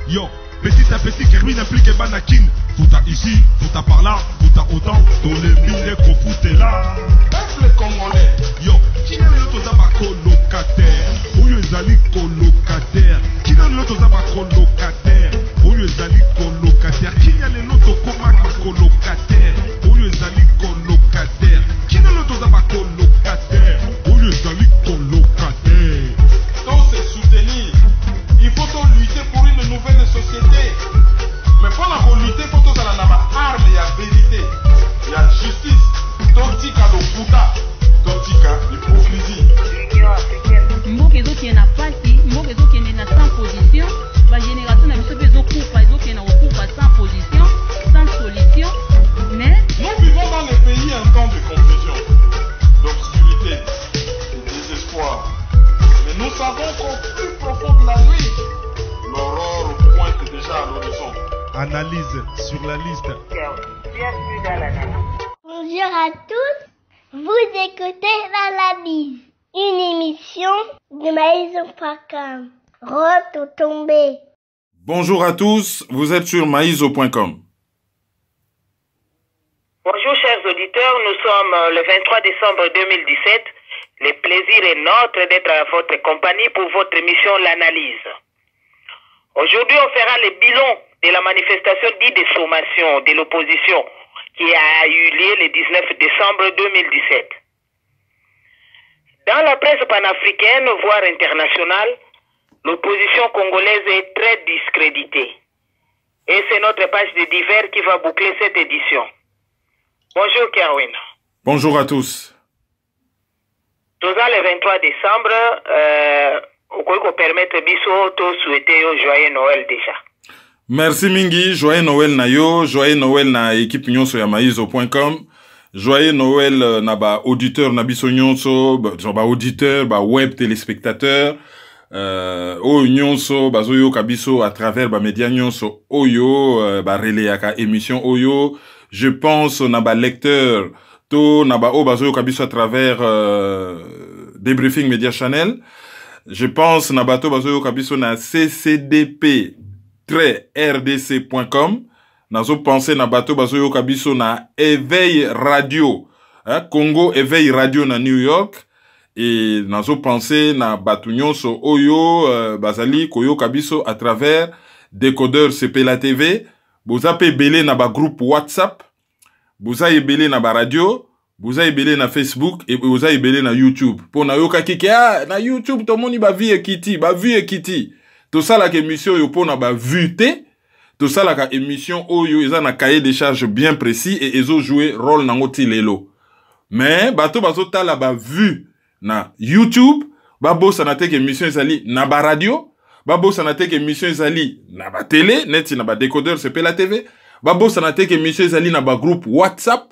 Yo, petit à petit, Kerwin implique Banakin. Tout à ici, tout à par là, tout à autant. Dans les mille qu'on fout là. Peuple congolais. Yo, qui est l'autre zaba colocataire? Où est Zali colocataire? Qui est l'autre zaba colocataire? Où est Zali colocataire? Qui est l'autre comaka colocataire? Où est Zali colocataire? Qui est l'autre zaba colocataire? Où est Zali colocataire? Donc c'est soutenir. Il faut donc lutter pour une nouvelle société. Mais pour la lutter, il faut que ça ait arme, il y a vérité, il y a justice. Totika lokuta, totika l'hypocrisie. L'Union africaine. Mboka ezoki na pasi, mboka ezoki na sans position, ba génération na biso ezokufa, ezoki na okufa sans position, sans solution. Mais nous vivons dans les pays un temps de confusion, d'obscurité, de désespoir. Mais nous savons qu'au plus profond de la nuit, l'aurore pointe déjà à l'horizon. Analyse sur la liste. bienvenue dans l'analyse. Bonjour à tous, vous écoutez l'analyse, une émission de maïso.com. Rototombe. Bonjour à tous, vous êtes sur maïso.com. Bonjour chers auditeurs, nous sommes le 23 décembre 2017. Le plaisir est nôtre d'être à votre compagnie pour votre émission L'Analyse. Aujourd'hui, on fera le bilan de la manifestation dite de sommation de l'opposition qui a eu lieu le 19 décembre 2017. Dans la presse panafricaine, voire internationale, l'opposition congolaise est très discréditée. Et c'est notre page de divers qui va boucler cette édition. Bonjour Kerwin. Bonjour à tous. Tout ça le 23 décembre, on peut permettre biso de souhaiter un joyeux Noël déjà. Merci Mingi, joyeux Noël na yo, joyeux Noël na équipe nyonso ya maïso.com, joyeux Noël na ba auditeur na biso nyonso, ba auditeur, ba web téléspectateur, o nyonso bazoyo kabiso à travers ba média nyonso oyo, ba relayaka émission oyo, je pense na ba lecteur to na ba o bazoyo kabiso à travers Débriefing Media Channel, je pense na bato bazoyo kabiso na ccdp rdc.com. Nazo pensé na bato bazoyo kabiso na Éveil Radio, Congo Éveil Radio na New York. Et nazo pensé na bato nyonso oyo bazali koyo kabiso à travers Décodeur CP la TV. Boza pe belé na ba groupe WhatsApp. Boza belé na ba radio. Boza belé na Facebook. Et boza belé na YouTube. Pour na yo kakike na YouTube to moni ba vie ekiti, ba vie ekiti. Tout ça la émission yo pona ba vue tout ça la émission oyo ils ont un cahier de charges bien précis et ils ont joué rôle nango ti lelo. Mais bato ta la ba vue na YouTube, ba bossa na te émission ezali na ba radio, ba bossa na te émission ezali na ba télé, neti na ba décodeur CP la TV, ba bossa na te émission ezali na ba groupe WhatsApp,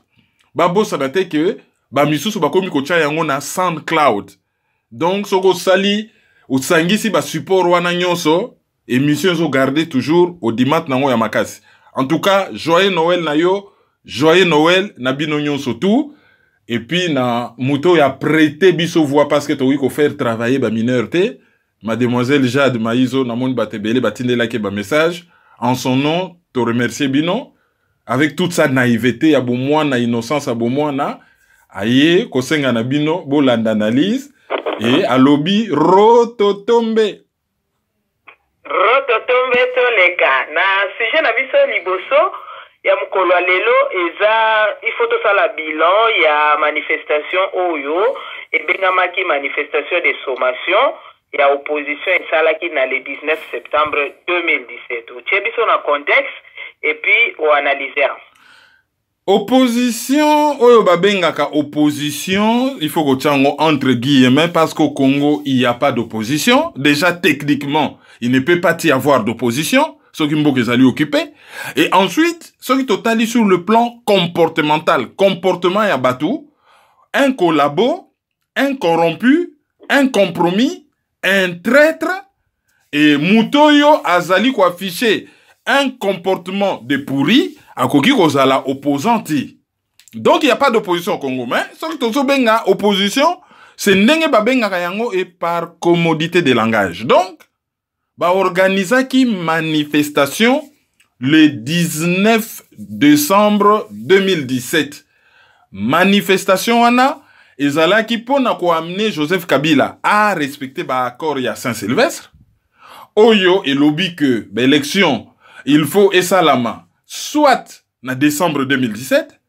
ba bossa na te que ba misusu ba komi ko tia yango na SoundCloud. Donc soko sali ou sangisi ba support wana nyonso, émission zo garder toujours au dimanche nango ya makasi. En tout cas, joyeux Noël na yo, joyeux Noël na bino nyonso tout. Et puis na muto ya prêter biso voix parce que to wi ko faire travailler ba mineur te. Mademoiselle Jade Maïso na mon batebele batindela ke ba message. En son nom, te remercier bino avec toute sa naïveté ya bo mwana innocence ya bo mwana. Aye ko senga na bino bo landa analyse. Et à lobby rototombe. Rototombe tolega. Na sujet na biso liboso ya mukolo lelo eza il faut to sala bilan ya manifestation oyo ebengamaki manifestation de sommation ya opposition esalaki na le 19 septembre 2017. Utie biso na contexte et puis o analyser. Opposition, oyo babengaka opposition, il faut que tchango entre guillemets parce qu'au Congo, il n'y a pas d'opposition. Déjà, techniquement, il ne peut pas y avoir d'opposition, ce qui m'a allé occuper. Et ensuite, ce qui totalise sur le plan comportemental. Comportement ya batou, un collabo, un corrompu, un compromis, un traître, et Moutoyo azali ko affiché un comportement de pourri, à koki kozala opposante. Donc il n'y a pas d'opposition au Congo. Mais ce qui tozo benga opposition, c'est ndenge babenga kayango et par commodité de langage. Donc, ba organisaki manifestation le 19 décembre 2017. Manifestation wana ezalaki pona ko amener Joseph Kabila à respecter ba accord ya Saint-Sylvestre. Oyo et lobby que l'élection il faut esalama soit na décembre 2017,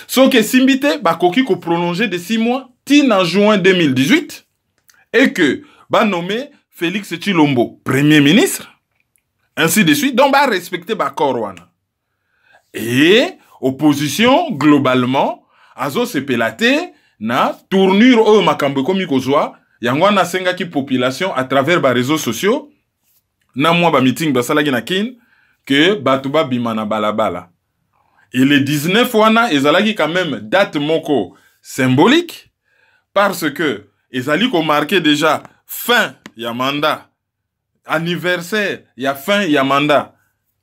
so que simbite ba koki ko prolonger de 6 mois en juin 2018 et que ba nommé Félix Tshilombo premier ministre, ainsi de suite, donc ba respecter ba korwana. Et opposition globalement azo se pelate na tournure o makambo komi kozwa yango na senga ki population à travers ba réseaux sociaux na mwa ba meeting ba salaki na kin que batuba bimana balabala. Et le 19 wana ezalaki quand même date moko symbolique parce que ezali ko marqué déjà fin ya mandat, anniversaire ya fin ya mandat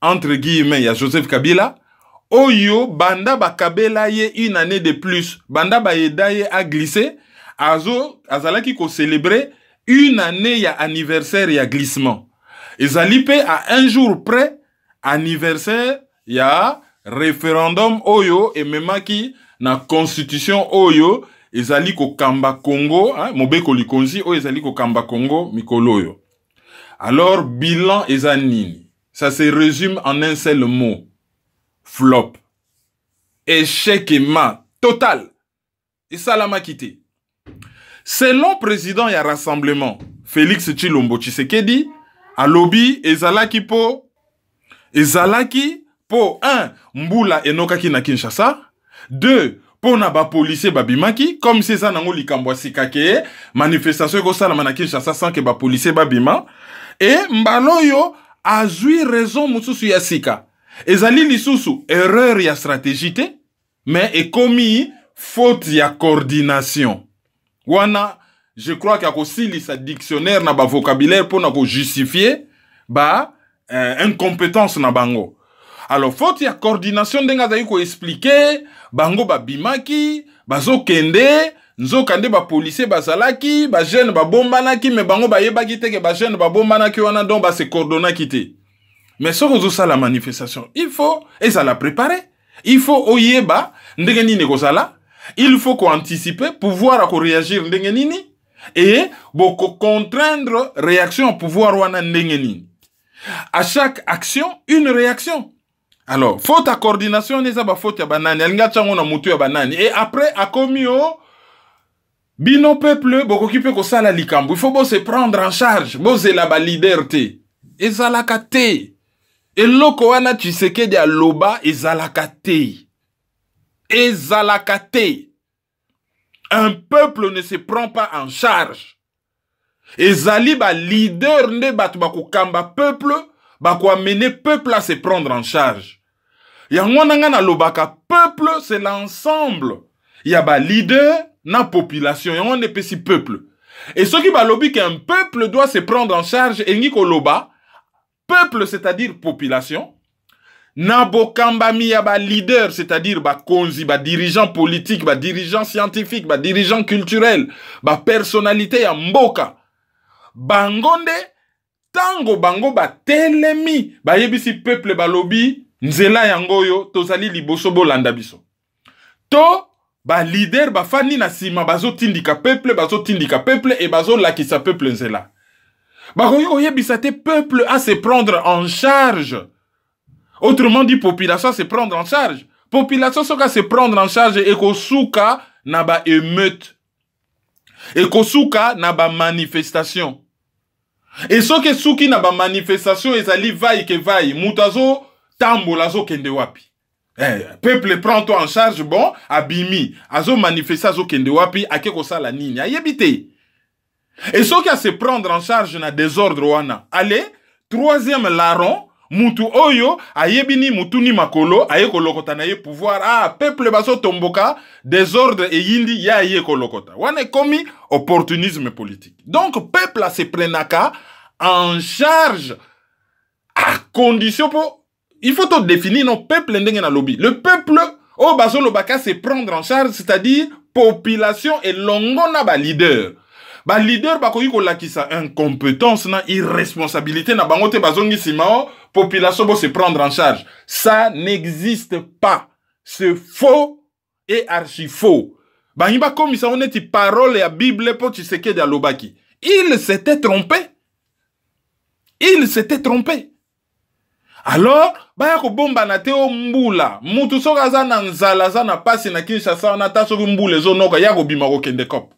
entre guillemets ya Joseph Kabila. Oyo banda ba kabela ye une année de plus, banda ba yeda ye a glissé, azalaki ko célébrer une année ya anniversaire ya glissement. Ezali pe à un jour près anniversaire ya référendum oyo et memaki na constitution oyo ezali ko kamba Congo, hein, mobeko likonzi oyo ezali ko kamba Congo mikolo oyo. Alors bilan ezanini, ça se résume en un seul mot: flop. Échec et mat total. Et ça l'a quitté. Selon président ya rassemblement Félix Tshilombo Tshisekedi, à lobby ezalaki po 1 mbula enokaki na Kinshasa, 2 po na ba policier babimaki comme c'est ça nango likambo sikake manifestation ko sala na Kinshasa sans que ba policier babima, et mbaloyo azui raison mususu ya sika. Ezali lisusu erreur ya stratégie te, mais ekomi faute ya coordination. Wana je crois qu'il y a aussi sa dictionnaire na ba vocabulaire pour na ko justifier ba incompétence na bango. Alors faute ya coordination ndenga za ko expliquer bango ba bimaki bazo kende nzokande ba policier bazalaki ba jeune ba bombanaki, mais bango ba yebaki te ke ba jeune ba bombanaki wana donc ba se coordonnaki te. Mais ce que ça la manifestation, il faut et ça l'a préparé. Il faut oyeba ndengeni nekozala. Il faut qu'on anticipe pouvoir à réagir ndengenini et beaucoup contraindre réaction au pouvoir wana ndengenini. À chaque action une réaction. Alors faute à coordination neza ba faute ya banani alinga tsango na mutu ya banani, et après a commis au bino peuple boko kipe ko sala likambo. Il faut se prendre en charge, bozela ba liberté ezalaka te. Eloko wana Tshisekedi aloba ezalaka te. Ezalaka te. Un peuple ne se prend pas en charge. Ezali ba leader nde batu bako kamba peuple, bako amener peuple à se prendre en charge. Yango nanga na lobaka peuple c'est l'ensemble. Ya ba leader na population, yango ne pesi peuple. Et ce qui ba lobi qu'un peuple doit se prendre en charge engi ko loba peuple, c'est-à-dire population, nabokambami ya ba leader, c'est-à-dire ba konzi, ba dirigeant politique, ba dirigeant scientifique, ba dirigeant culturel, ba personnalité ya mboka. Bangonde, tango bango ba telemi, ba yebisi peuple ba lobi, nzela yangoyo, tozali liboso bolanda biso. To, ba leader, ba fani na sima, bazo tindika peuple, et bazo lakisa peuple nzela. Te peuple à se prendre en charge. Autrement dit, population à se prendre en charge. Population soka se prendre en charge et kosuka na ba émeute. Et kosuka na ba manifestation. Et ce que suki na ba manifestation ezali vai ke vai. Mutazo tambola zo kende wapi. Peuple prends-toi en charge, bon, abimi. Azo manifesta zo kende wapi ake kosala nini. Ayebite. Et ce qui a se prendre en charge na désordre wana. Allez, 3e larron, mutu oyo, ayebini mutuni makolo, aye kolokota na ye pouvoir, peuple baso tomboka, désordre et yindi ya aye kolokota. Wane komi opportunisme politique. Donc, peuple a se prenaka en charge à condition pour, il faut tout définir nos peuples ndenge na lobby. Le peuple, o baso lobaka se prendre en charge, c'est-à-dire population et longo na ba leader. ba leader bakoki kolakisa incompétence na irresponsabilité na bango te bazongi simao population bo se prendre en charge. Ça n'existe pas. C'est faux et archi faux. Bangi ba komisa oneti parole ya Bible po Tshisekedi alobaki. Il s'était trompé. Il s'était trompé. Alors, baya ko bomba na te o mbula. Mutu soka za na nzala za na pasi na Kinshasa na ta soki mbula zo noka ya ko bima ko kende kop.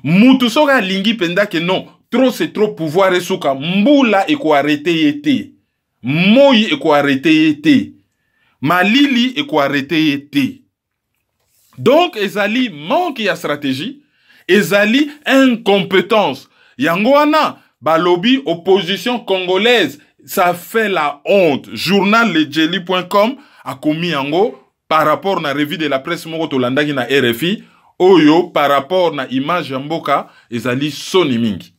Mutu soka lingi penda ke non, trop c'est trop pouvoir esuka mbula e ko arrêter yete. Moi e ko arrêter yete. Malili e ko arrêter yete. Donc ezali manque ya stratégie, ezali incompétence. Yango wana balobi opposition congolaise, ça fait la honte. Journal lejeli.com a commis yango par rapport na revue de la presse moko tolandaki na RFI oyo par rapport na image ya mboka ezali soni mingi.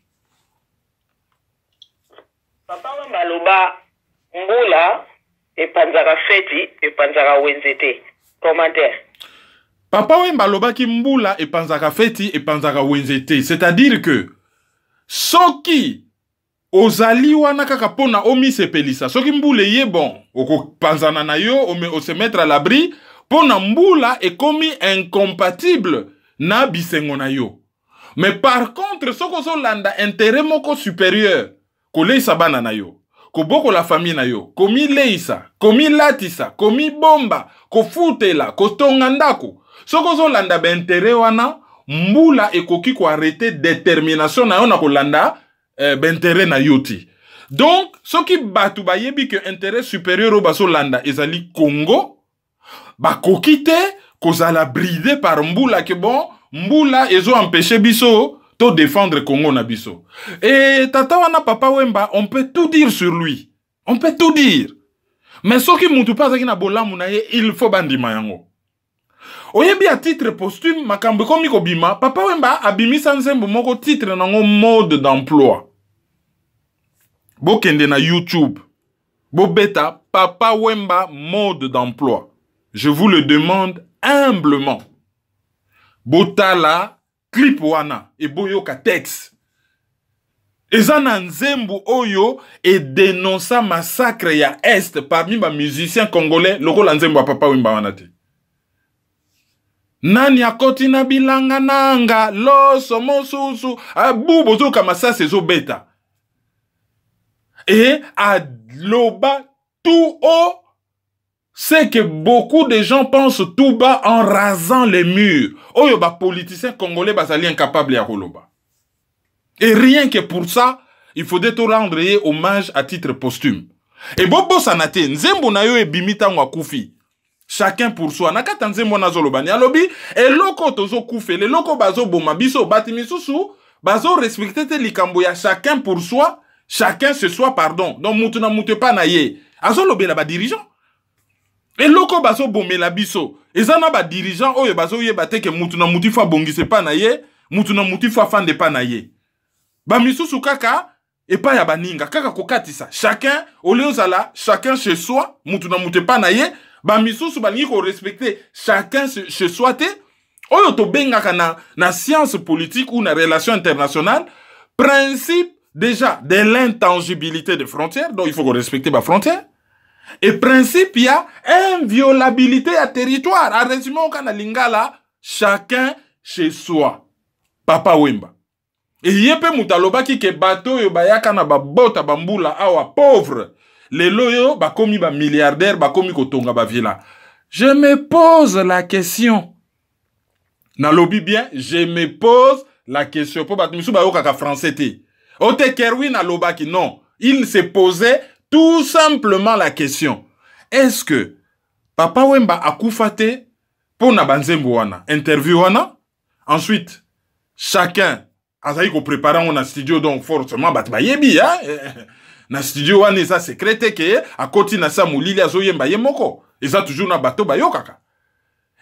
Papa Maloba mbula epanzaka feti epanzaka wenzete. Commentaire. Papa Wemba lobaki mbula epanzaka feti epanzaka wenzete. C'est-à-dire que soki ozali wana kaka pona omi sepelisa. Soki mbula ye bon, oko panzana na yo, o se mettre à l'abri, pona mbula e komi incompatible na bisengo na yo. Mais par contre, soko so landa intérêt moko supérieur, ko leisa bana na yo, ko boko la famille na yo, komi leisa, komi latisa, komi bomba, ko futela, ko tongandako. Soko so landa ba intérêt wana, mbula ekoki ko arrêter détermination na yo na ko landa intérêt na yoti. Donc, ce qui batu ba yebi que intérêt supérieur au baso landa ezali Congo, ba kokite kozala bridé par mbula que bon, mbula ezo empêcher biso to défendre Congo na biso. Et tata wana papa Wemba, on peut tout dire sur lui. On peut tout dire. Mais ce qui mutu pas zaki na bolamu na ye, il faut bandima yango. Oyebi à titre posthume, makambo komi kobima, papa Wemba abimisa nzembo moko titre nango mode d'emploi. Bokende na YouTube. Bobeta, papa Wemba mode d'emploi. Je vous le demande humblement. Botala, clip wana, et boyoka texte. Ezana nzembo oyo et dénonça massacre ya Est parmi ma musiciens congolais, loko la nzembo papa Wemba wana te. Nani akoti na bilanga nanga, loso mosusu, abu bozo kama ça c'est beta. Et à l'oba tout haut, c'est que beaucoup de gens pensent tout bas en rasant les murs. Oyo ba politiciens congolais basali incapable ya koloba. Et rien que pour ça, il faudrait te rendre hommage à titre posthume. Et bobo sanate, nzembo na yo e bimita ngwa kufi. Chacun pour soi. Nakata nzembo na zolobani alobi, et loko tozo kufe, le loko bazo boma biso batimisusu, bazo respecter te likambo ya chacun pour soi, chacun ce soit pardon. Donc mutu na mutu pa na ye. Azo lobe la ba dirigeant. Et loko bazo bomé la biso. Ezana ba dirigeant oyo bazo ye bate ke mutu na mutu fa bongise pa na ye, mutu na mutu fa fande pa na ye. Ba misusu kaka et pas ya baninga kaka kokatisa. Chacun au lieu zala, chacun chez soi, mutu na mutu pa na ye. Ba misusu balingi ko respecter chacun chez soi te. Oyo to benga na science politique ou na relation internationale, principe déjà de l'intangibilité des frontières, donc il faut qu'on respecte les frontières. Et principe, il y a inviolabilité à territoire. En résumé, on a lingala, chacun chez soi. Papa Wemba. Et yepe mutaloba ki ke bato yo bayaka na babota bambula awa pauvre. Les loyo ba komi ba milliardaire ba komi kotonga ba viela. Je me pose la question. Na lobi bien, je me pose la question. Po bat misu ba yo kaka français te. Ote Kerwin na lobaki non. Il se posait tout simplement la question. Est-ce que Papa Wemba a koufate pour na banzembo wana? Interview wana? Ensuite, chacun a ko préparer on a studio donc forcément bat ba yebi hein. Na studio wana ça secrète que a koti na sa mulili azo yemba yemoko. Eza toujours na bato ba yokaka.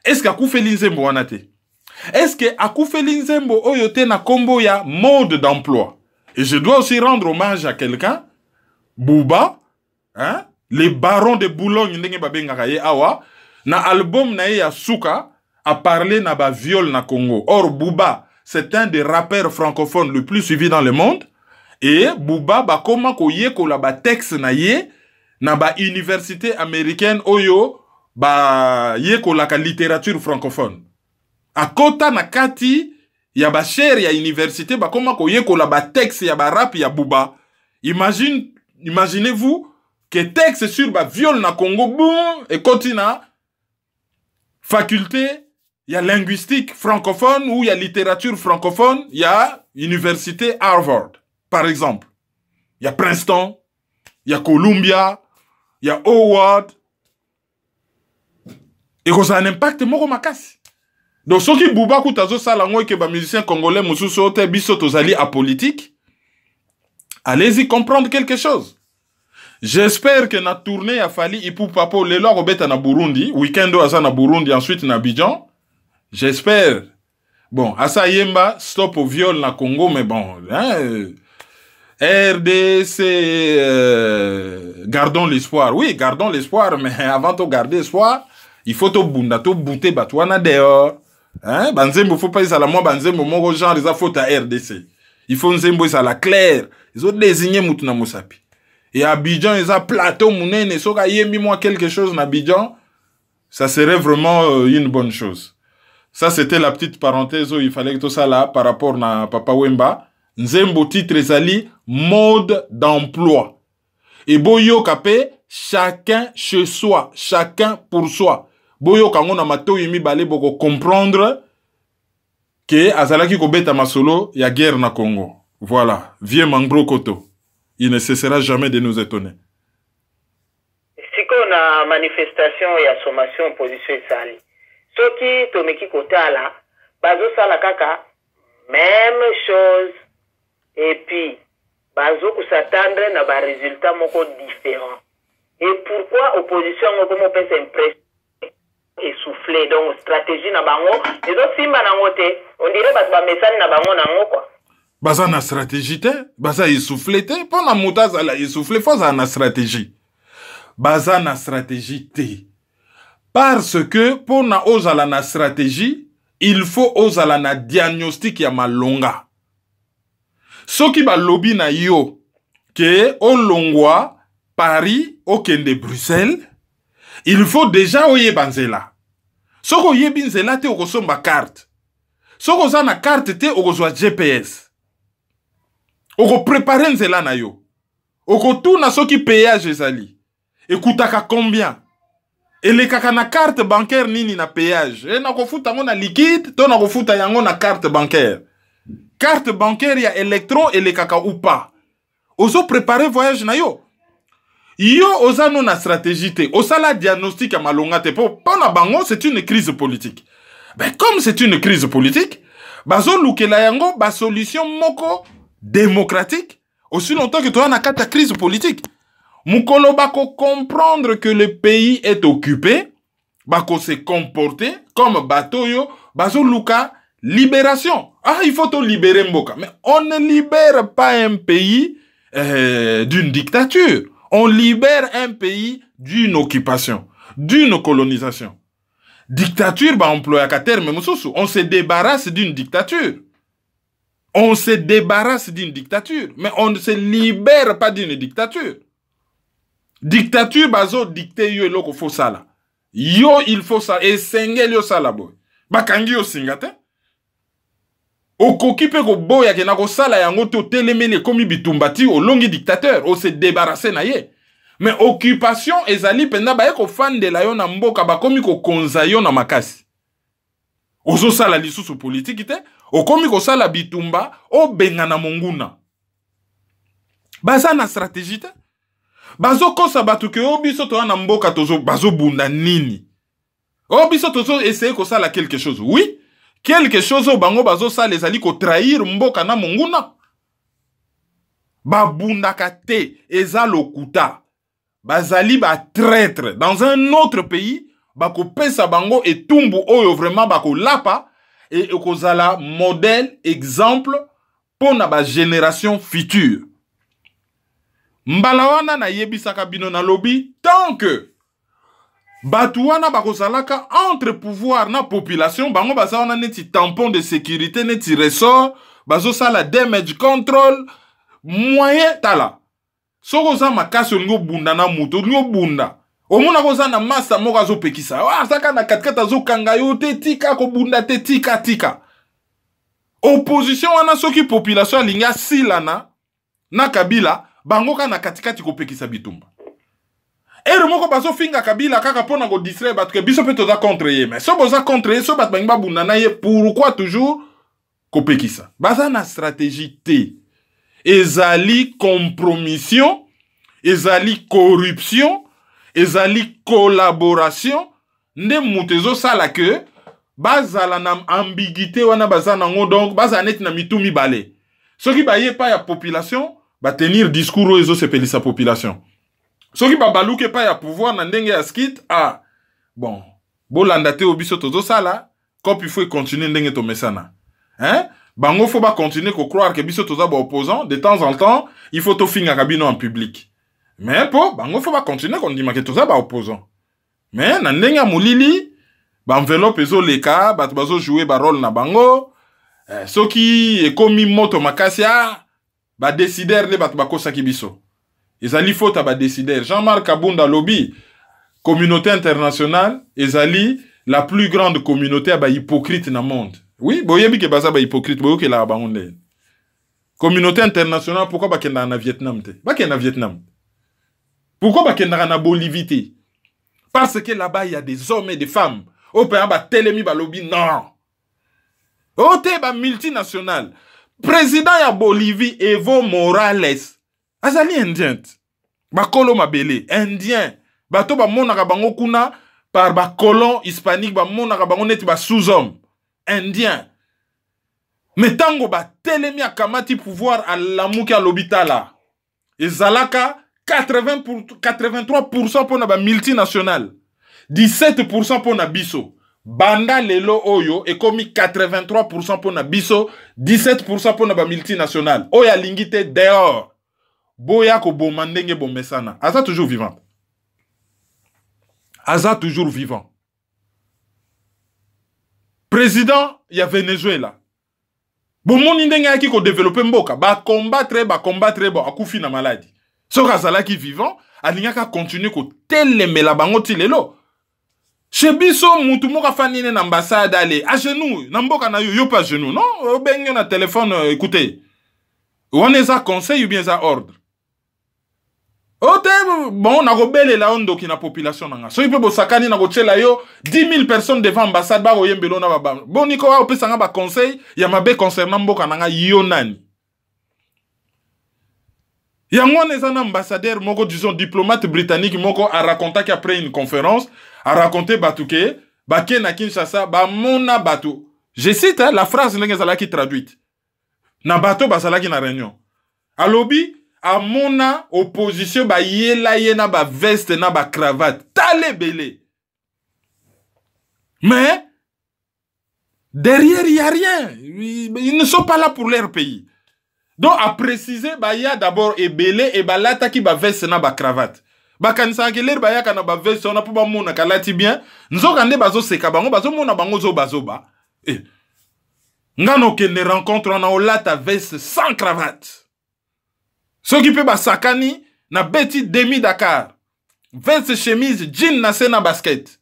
Est-ce que akoufeli nzembo wana te? Est-ce que akoufeli nzembo oyo te na kombo ya mode d'emploi? Et je dois aussi rendre hommage à quelqu'un, Bouba, hein, les barons de Boulogne, na album na ya Souka, a parlé na ba viol na Congo. Or, Bouba, c'est un des rappeurs francophones le plus suivi dans le monde. Et Booba bakoma koye ko la ba texte na ye na ba université américaine oyo ba ye ko la ka littérature francophone. A kota na kati ya ba cher ya université bakoma koye ko la ba texte ya ba rap ya Booba. Imaginez-vous que texte sur ba viol na Congo boum et continua faculté il y a linguistique francophone ou il y a littérature francophone, il y a université Harvard par exemple. Il y a Princeton, il y a Columbia, il y a Howard. Et ça a un impact moko makasi. Donc ceux qui Booba kutazo sala ngoy ke ba musicien congolais mususu te biso tozali apolitique. Allez-y comprendre quelque chose. J'espère que na tournée a fallu Ipu Papo lelo robeta na Burundi, weekendo aza na Burundi, ensuite na Abidjan. J'espère. Bon, Asa Yemba, stop au viol na Congo, mais bon, hein, RDC, gardons l'espoir. Oui, gardons l'espoir, mais avant de garder l'espoir, il faut to bunda, to bouter batouana dehors. Hein, banzembo, faut pas y aller moi, banzembo, mon genre, ils a faute à RDC. Il faut nzembo, ils a la claire. Ils ont désigné Moutuna Moussapi. Et à Abidjan, ils ont plateau, mounene, soka yembi moi quelque chose na Abidjan, ça serait vraiment une bonne chose. Ça, c'était la petite parenthèse où il fallait que tout ça là, par rapport à Papa Wemba. Nzembo titre ezali mode d'emploi. Et boyo kapé, chacun chez soi, chacun pour soi. Boyo kango na mato yimi bale boko comprendre que azalaki ko beta masolo ya guerre na Congo. Voilà, vieux Mangro Koto. Il ne cessera jamais de nous étonner. Si on a manifestation et sommation opposition sali. Soki tomeki kotala, bazo sala kaka même chose et puis bazo kusatendre na ba résultat moko différent. Et pourquoi opposition moko mo pesa impression essoufflé donc stratégie na bango et donc simba na ngote on dirait ba message na bango na ngo quoi. Baza na stratégie te, baza essoufflé te, pour na mutaza la essoufflé faut na stratégie. Baza na stratégie te. Parce que pour na ozala na stratégie, il faut ozala na diagnostic ya malonga. Soki ba lobby na yo ke olongwa Paris okende Bruxelles, il faut déjà oyeba nzela. Soko yebi nzela te okosomba carte. Soko za na carte te okozwa GPS. Oko préparer nzela na yo. Oko tuna soki péage ezali. Ekutaka combien? Et les kaka na carte bancaire nini na péage. Et na kofuta yango na liquide, to na kofuta yango na carte bancaire. Carte bancaire ya électron et les kaka ou pas. Ozo préparer voyage na yo. Yo oza non na stratégie te. Osala diagnostic ya malonga te. Pour na bango, c'est une crise politique. Ben comme c'est une crise politique, bazo lukela yango ba solution moko démocratique. Aussi longtemps que toi na kata crise politique. Mukolo bako comprendre que le pays est occupé, bako se comporter comme batoyo, bazo luka libération. Ah, il faut te libérer mboka. Mais on ne libère pas un pays d'une dictature. On libère un pays d'une occupation, d'une colonisation. Dictature, bah employé à terme, on se débarrasse d'une dictature. On se débarrasse d'une dictature, mais on ne se libère pas d'une dictature. Dictature bazo dicté yo eloko fo sala. Yo il faut ça et sengel yo sala boy. Bakangi yo singate. Okoki pe ko boya ke na ko sala yango to telemele komi bitumbati o longi dictateur o se débarrasser na ye. Mais occupation ezali penda ba ko fande la yo na mboka ba komi ko konza yo na makasi. Ozo sala lisusu politique te, o komi ko sala bitumba o benga na monguna. Baza na stratégie te. Bazo kosa batu ke obiso to na mboka tozo bazo bunda nini. Obiso tozo essayer ko sala quelque chose. Oui, quelque chose au bango bazo sala ezali ko trahir mboka na monguna. Ba bunda kate eza lokuta. Bazali ba traître dans un autre pays, ba ko pesa bango et tumbu oyo vraiment ba ko lapa et ko zala modèle exemple pour na ba génération future. Mbalawana na yebisaka bino na lobby tant que batu wana bakozalaka entre pouvoir na population bango baza wana neti tampon de sécurité neti ressort bazosala damage control moyen tala soko za makasi olingo bunda na mutu olingo bunda omona koza na masa moko azopekisa azaka na katikati azokanga yo te tika kobunda te tika opposition wana soki population alingi asilana na Kabila bango ka na katikati kopekisa bitumba ere moko bazofinga Kabila kaka pona ko distraire bato ke biso pe toza contre ye mais so boza contre ye so bato bangi babunda na ye pourquoi toujours kopekisa baza na stratégie te ezali compromission ezali corruption ezali collaboration nde mutu ezosala ke bazala na ambiguïté wana baza nango donc baza neti na mitu mibale soki baye pa ya population ba tenir discours ezosepelisa population soki babaluke pa ya pouvoir na ndenge ya skit bon bolanda te obiso tozosala kopi faut continuer ndenge tomesana hein bango faut ba continuer ko croire que biso toza ba opposant de temps en temps il faut to finga kabino en public mais po bango faut ba continuer qu'on dit que toza ba opposant mais na ndenge ya mulili ba enveloppe ezoleka bato bazo jouer ba rôle na bango soki ekomi moto makasi ba décider le bato bakosaki biso ezali faute ba décider Jean-Marc Kabunda lobby communauté internationale ezali la plus grande communauté ba hypocrite na monde oui boyebi ke baza ba hypocrite boyoke la bangonde communauté internationale pourquoi bakenda na Vietnam te bakenda na Vietnam pourquoi bakenda na Bolivie te parce que là-bas il y a des hommes et des femmes au pays ba telemi ba lobby non ote ba multinational président ya Bolivie Evo Morales azali indien ba kolo mabele indien bato ba monaka bango kuna par ba colon hispanique ba monaka bango neti ba sous-homme indien metango ba telemi akamati pouvoir à lamuki à l'hôpital ezalaka 83% pour na ba multinational 17% pour na biso banda lelo oyo ekomi 83% pour na biso 17% pour na ba multinational oya lingite dehors boya ko bomandenge bomesana aza toujours vivant aza toujours vivant président ya Venezuela bomoni ndenge aki ko développer mboka ba combattre bon akufi na maladie soka azalaki vivant alingaka continuer ko telemela bango ti lelo chez biso mutu moka fanine na ambassade ale à genoux na mboka na yo pas genoux non benga na téléphone écoutez on est à conseil ou bien à ordre ote bon na robele la ondo ki na population nanga so ipe bo sakani na kochela yo 10 000 personnes devant ambassade ba oyembelo na ba boniko wa opesa nga ba conseil ya mabe concernant mboka nanga yo nani yango neza na ambassadeur moko disons diplomate britannique moko a raconté qu'après une conférence a raconté batuke bake na Kinshasa ba mona batu je cite la phrase ngezala qui traduite na bato bazalaki na réunion alobi a mona opposition ba yela yena ba veste na ba cravate tale belé mais derrière il y a rien ils ne sont pas là pour leur pays. Donc, à préciser, il y a d'abord ebele et balata qui ba veste na ba cravate. Ba kanisa ke ler ba ya kana ba veste on a pas mona kalati bien. Nzo kande bazo seka bango bazo mona bango zo bazo ba. Ngano ke ne rencontre on a olata veste sans cravate. Ce qui peut ba sakani na beti demi Dakar. Veste chemise jean na sena basket.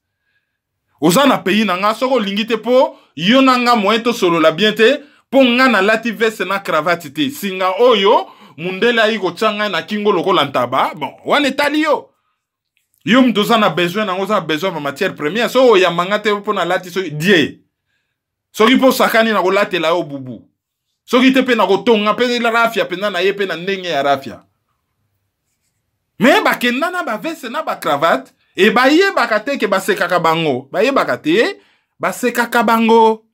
Oza na pays na nga soko lingite po yona nga moeto solo la bien te. Ponga na lati veste na cravate te singa oyo mundele aiko changa na kingo loko lantaba bon wane tali yo mdoza na besoin na ngoza besoin de matière première so ya mangate po na lati so die so ki po sakani na ko late la yo bubu so ki te pe na ko tonga pe la rafia pe na ye pe na ndenge ya rafia mais ba kenda na ba veste na ba cravate e ba ye ba kate ke ba sekaka bango ba ye ba kate ba sekaka bango.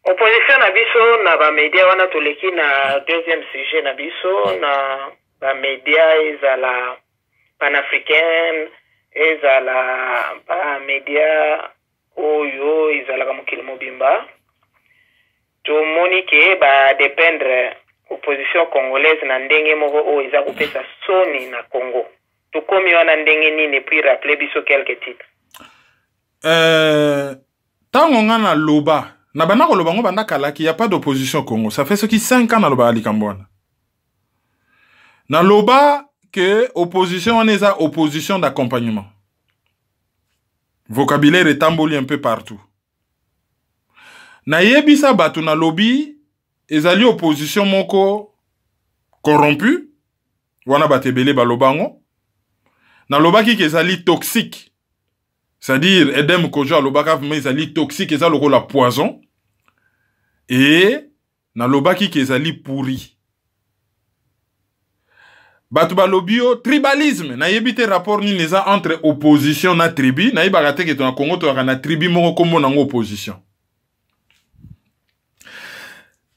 Opposition na biso na ba media wana toleki na deuxième sujet na biso na ba media ezala panafricaine ezala ba media oyo ezala kamukili mobimba tomoni ke ba dépendre opposition congolaise na ndenge moko o eza kopesa soni na Congo tokomi wana ndenge nini puis rappeler biso quelques titres. Tango nga na loba na bana ko loba ngo banda kalaki y a pas d'opposition au Congo. Ça fait ce qui 5 ans na loba alikambwana. Na loba que opposition on est à opposition d'accompagnement. Vocabulaire est tamboli un peu partout. Na yebisa batu na lobby ezali opposition moko corrompu wana batebele balobango na lobaki ezali toxique. C'est-à-dire Edem Kojo alobaka mais ezali toxique ezali lokola poison et na lobaki ezali pourri. Batu balobio tribalisme na yebite rapport ni neza entre opposition na tribu na yebaka te ke to na Congo to na tribu moko kombo nango opposition.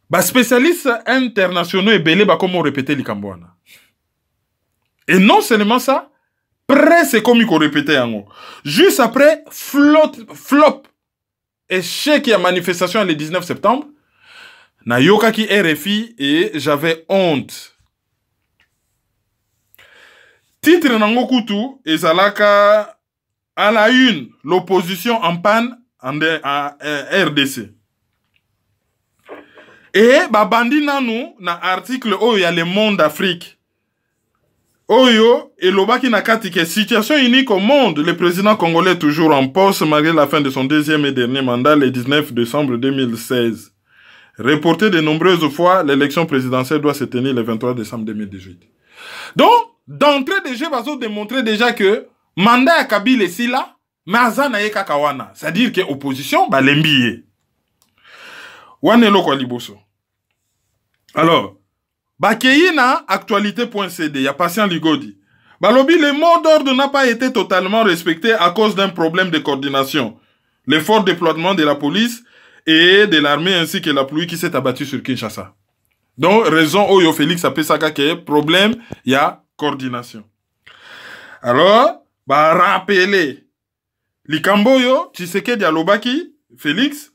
Ba spécialistes internationaux et belé ba comment répéter likambwana. Et non seulement ça, presque comme il répétait en haut. Juste après flop échec et manifestation le 19 septembre, na yokaki RFI et j'avais honte. Titre nango kutu ezalaka à la une, l'opposition en panne en RDC. Et babandi nanou na article oyo ya Le Monde Afrique. Oyo et lobaki na katike situation unique au monde, le président congolais est toujours en poste malgré la fin de son deuxième et dernier mandat le 19 décembre 2016. Reporté de nombreuses fois, l'élection présidentielle doit se tenir le 23 décembre 2018. Donc, d'entrée de jeu, bazo démontrer déjà que mandat ya Kabila est là, mais azana ye kakawana. C'est-à-dire que opposition, ba lembiye. Wane loko liboso. Alors, Bakeyi na actualité.cd, y a Patient Ligodi. Balobi, le mot d'ordre n'a pas été totalement respecté à cause d'un problème de coordination. Le fort déploiement de la police et de l'armée ainsi que la pluie qui s'est abattue sur Kinshasa. Donc, raison Oyo Félix a pesaka que problème, y a coordination. Alors, bah rappeler. Likamboyo, Tshisekedi Alobaki, Félix,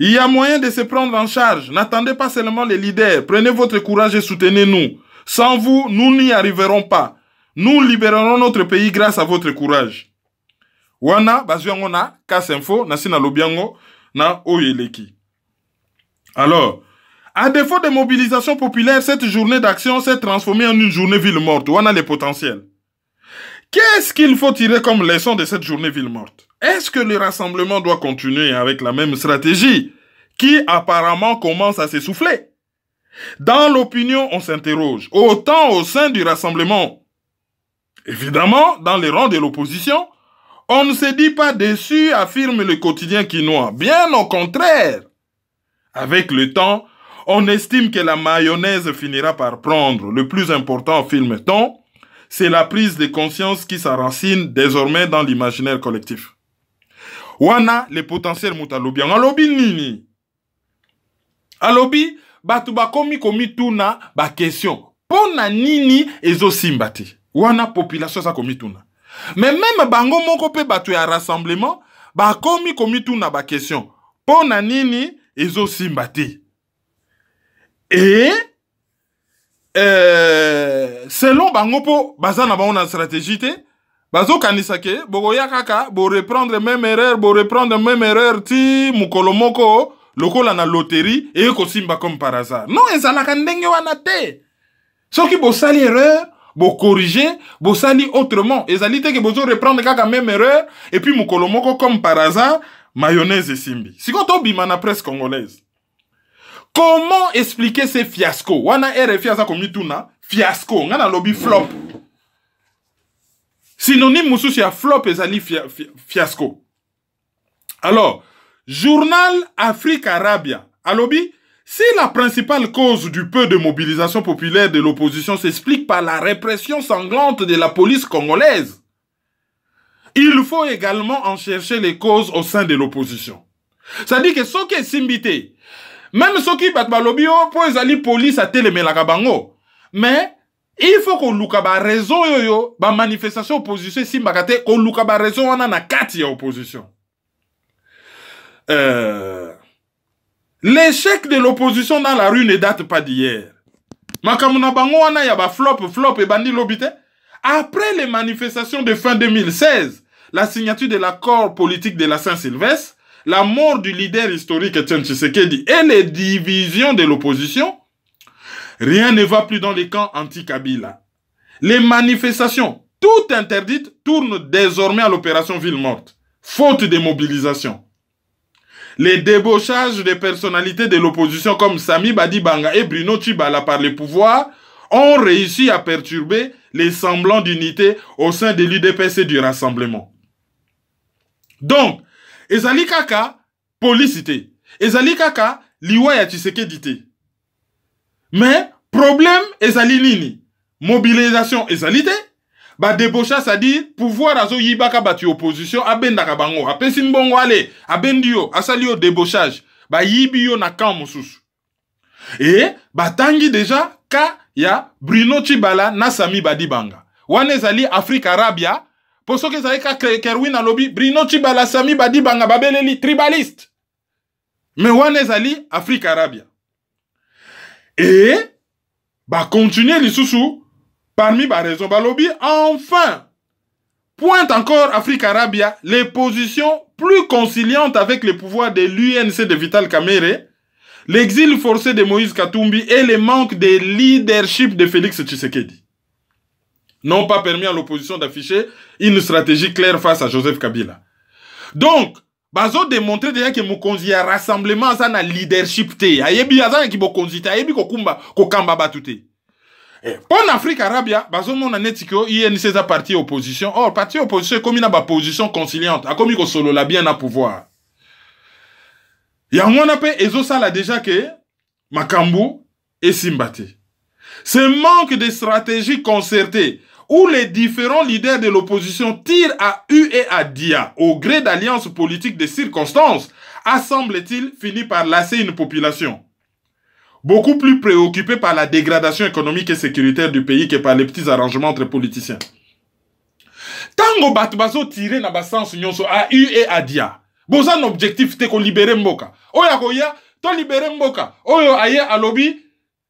il y a moyen de se prendre en charge. N'attendez pas seulement les leaders. Prenez votre courage et soutenez-nous. Sans vous, nous n'y arriverons pas. Nous libérerons notre pays grâce à votre courage. Wana, bazuango na, Kas Info, na sina lobiango, na oyeleki. Alors, à défaut de mobilisation populaire, cette journée d'action s'est transformée en une journée ville morte. Wana le potentiel. Qu'est-ce qu'il faut tirer comme leçon de cette journée ville morte? Est-ce que le rassemblement doit continuer avec la même stratégie qui apparemment commence à s'essouffler? Dans l'opinion, on s'interroge. Autant au sein du rassemblement. Évidemment, dans les rangs de l'opposition, on ne se dit pas déçu, affirme le quotidien quinois. Bien au contraire. Avec le temps, on estime que la mayonnaise finira par prendre. Le plus important, filme-t-on, c'est la prise de conscience qui s'enracine désormais dans l'imaginaire collectif. Wana, le potentiel mutalobi. Alobi nini? Alobi, batu bakomi komi tuna ba question. Pona nini ezo simbati? Wana population sa komi tuna. Mais même bango moko pe batu ya rassemblement, bakomi komi tuna ba question. Pona nini ezo simbati? Et selon bango po bazana ba ona stratégie te, bazo kanisake bogoya kaka bo reprendre même erreur ti mukolomoko lokola na loterie et ko simba comme par hasard. Non, ezalaka ndenge wana te. Soki bo sali erreur, bo corriger, bo sali autrement. Ezali te ke bozo reprendre kaka même erreur et puis mukolomoko comme par hasard mayonnaise et simbi. Siko to bima na presse congolaise. Comment expliquer ces fiascos? Wana RFI aza komituna fiasco, ngana lobby flop. Synonyme mususi ya flop ezali fiasco. Alors, journal Afrique Arabia. Alobi, si la principale cause du peu de mobilisation populaire de l'opposition s'explique par la répression sanglante de la police congolaise, il faut également en chercher les causes au sein de l'opposition. C'est-à-dire que ce qui est simbité, même ceux qui battent balobi, pour ezali police à télémelaka bango. Mais, il faut qu'on luka ba raison yoyo, ba manifestation opposition simbakate, qu'on luka ba raison wana na kati ya opposition. L'échec de l'opposition dans la rue ne date pas d'hier. Makamuna bango wana ya ba flop et bandi lobite. Après les manifestations de fin 2016, la signature de l'accord politique de la Saint-Sylvestre, la mort du leader historique Etienne Tshisekedi et les divisions de l'opposition, rien ne va plus dans les camps anti-Kabila. Les manifestations, toutes interdites, tournent désormais à l'opération Ville Morte, faute de mobilisation. Les débauchages des personnalités de l'opposition comme Sami Badibanga et Bruno Tshibala par les pouvoirs ont réussi à perturber les semblants d'unité au sein de l'UDPS et du Rassemblement. Donc, ezali kaka policité, ezali kaka liwa ya Tshisekedi. Mais problème ezali nini? Mobilisation ezali te. Ba débaucha, c'est-à-dire pouvoir azo yibaka batu opposition abendaka bango apesi mbongo ale abendio asalio débauchage ba yibio na camp mosusu. Et batangi déjà ka ya Bruno Tshibala na Sami Badibanga. Wane ezali Afrique Arabia. Pour ce que ça est Kerwin a lobby, Bruno Tshibala, Sami Badibanga, Babeleli, tribaliste. Mais Wanezali, Afrique Arabia. Et, continuer les sous parmi les raisons, lobby, enfin, pointe encore Afrique Arabia, les positions plus conciliantes avec les pouvoirs de l'UNC de Vital Kamerhe, l'exil forcé de Moïse Katumbi et le manque de leadership de Félix Tshisekedi n'ont pas permis à l'opposition d'afficher une stratégie claire face à Joseph Kabila. Donc, bazo démontrer déjà que Mokonzi a rassemblement ça na leadership te. Ayebi azana ki Mokonzi te, ayebi kokumba kokamba batute. Pour l'Afrique Arabia, bazo mona netiko INC za parti opposition. Or parti opposition comme na ba position conciliante, a comme ko solo la bien à pouvoir. Ya ngona pe ezo sala déjà que Makambu et Simbate. Ce manque de stratégie concertée où les différents leaders de l'opposition tirent à U et à Dia au gré d'alliances politiques de circonstances a, semble-t-il, fini par lasser une population beaucoup plus préoccupée par la dégradation économique et sécuritaire du pays que par les petits arrangements entre politiciens. Tango batbazo tiré na basans nyonso à U et à Dia. Bozan objectif te ko libérer Mboka. Oya koya to libérer Mboka. Oyo aye alobi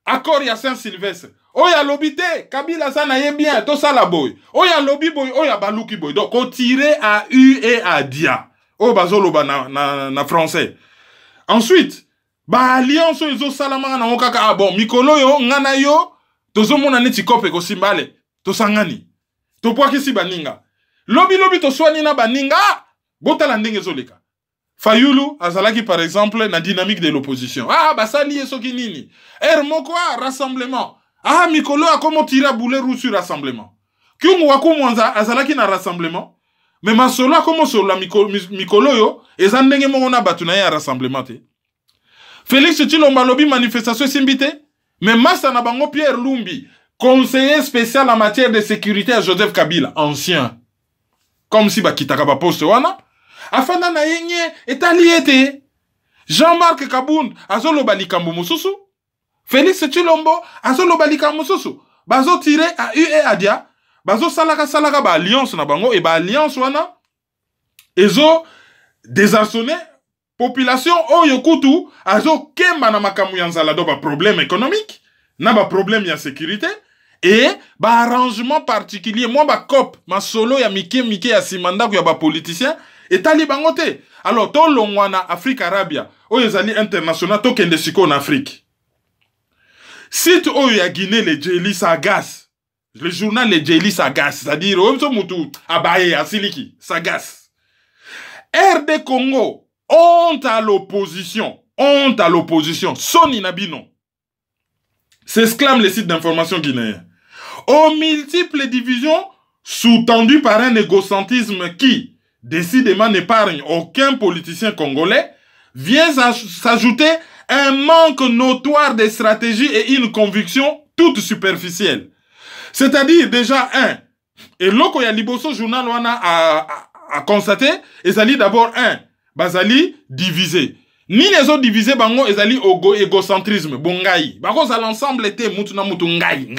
accord ya Saint-Sylvestre. Oya lobby te, Kabila sana ye bien, to sala boy. Oya lobby boy, oya baluki boy. Donc, on tirait à U et à Dia. Oh, bazolo ba na français. Ensuite, ba alliance ozo salama na okaka, ah bon, mikolo yo, ngana yo, tozo mona neti kope ko simbale, to sangani. To poaki si baninga. Lobby to swani na baninga, bota la ndenge zoleka. Fayulu, azalaki par exemple, na dynamique de l'opposition. Ah, basali esoki nini. Mokwa, rassemblement. Ah, Mikolo a comment tirer à boulet rouge sur rassemblement. Kyungu wako mwanza azalaki na rassemblement. Mais masolo a comment sur la Mikolo yo, ezandenge mongona batuna ya rassemblement te. Félix Tshilomba lobi manifestation simbite. Mais Massa na bango Pierre Lumbi, conseiller spécial en matière de sécurité à Joseph Kabila, ancien. Comme si bakitaka ba poste wana. Afana na yenye etaliete. Jean-Marc Kabound azolo balikambo mususu. Félix Tshilombo azolo balikambo mususu. Bazo tiré à U et à Dia. Bazo salaka ba alliance na bango et ba alliance wana. Ezo désarçonné population oyo kutu azo kemba na makamu ya nzala do ba problème économique, na ba problème ya sécurité et ba arrangement particulier moi ba cop ma solo ya mike ya simandako ya ba politicien et tali bango te. Alors to longwana Afrique Arabia oyo ezali international to kende siko en Afrique. Site oyo ya Guinée le Djeli Sagas. Le journal le Djeli Sagas, c'est-à-dire oyo mutu abaye asiliki Sagas. RD Congo, honte à l'opposition, Soni Nabino. S'exclame les sites d'information guinéens. Aux multiples divisions sous-tendues par un égocentrisme qui, décidément, n'épargne aucun politicien congolais, vient s'ajouter un manque notoire de stratégie et une conviction toute superficielle. C'est-à-dire, déjà, et l'oko ya liboso journal wana a constaté, ezali d'abord bazali divisé. Ni les autres divisés, bango, ezali égocentrisme, bongai. Bango, ça l'ensemble était mutu na mutu ngai.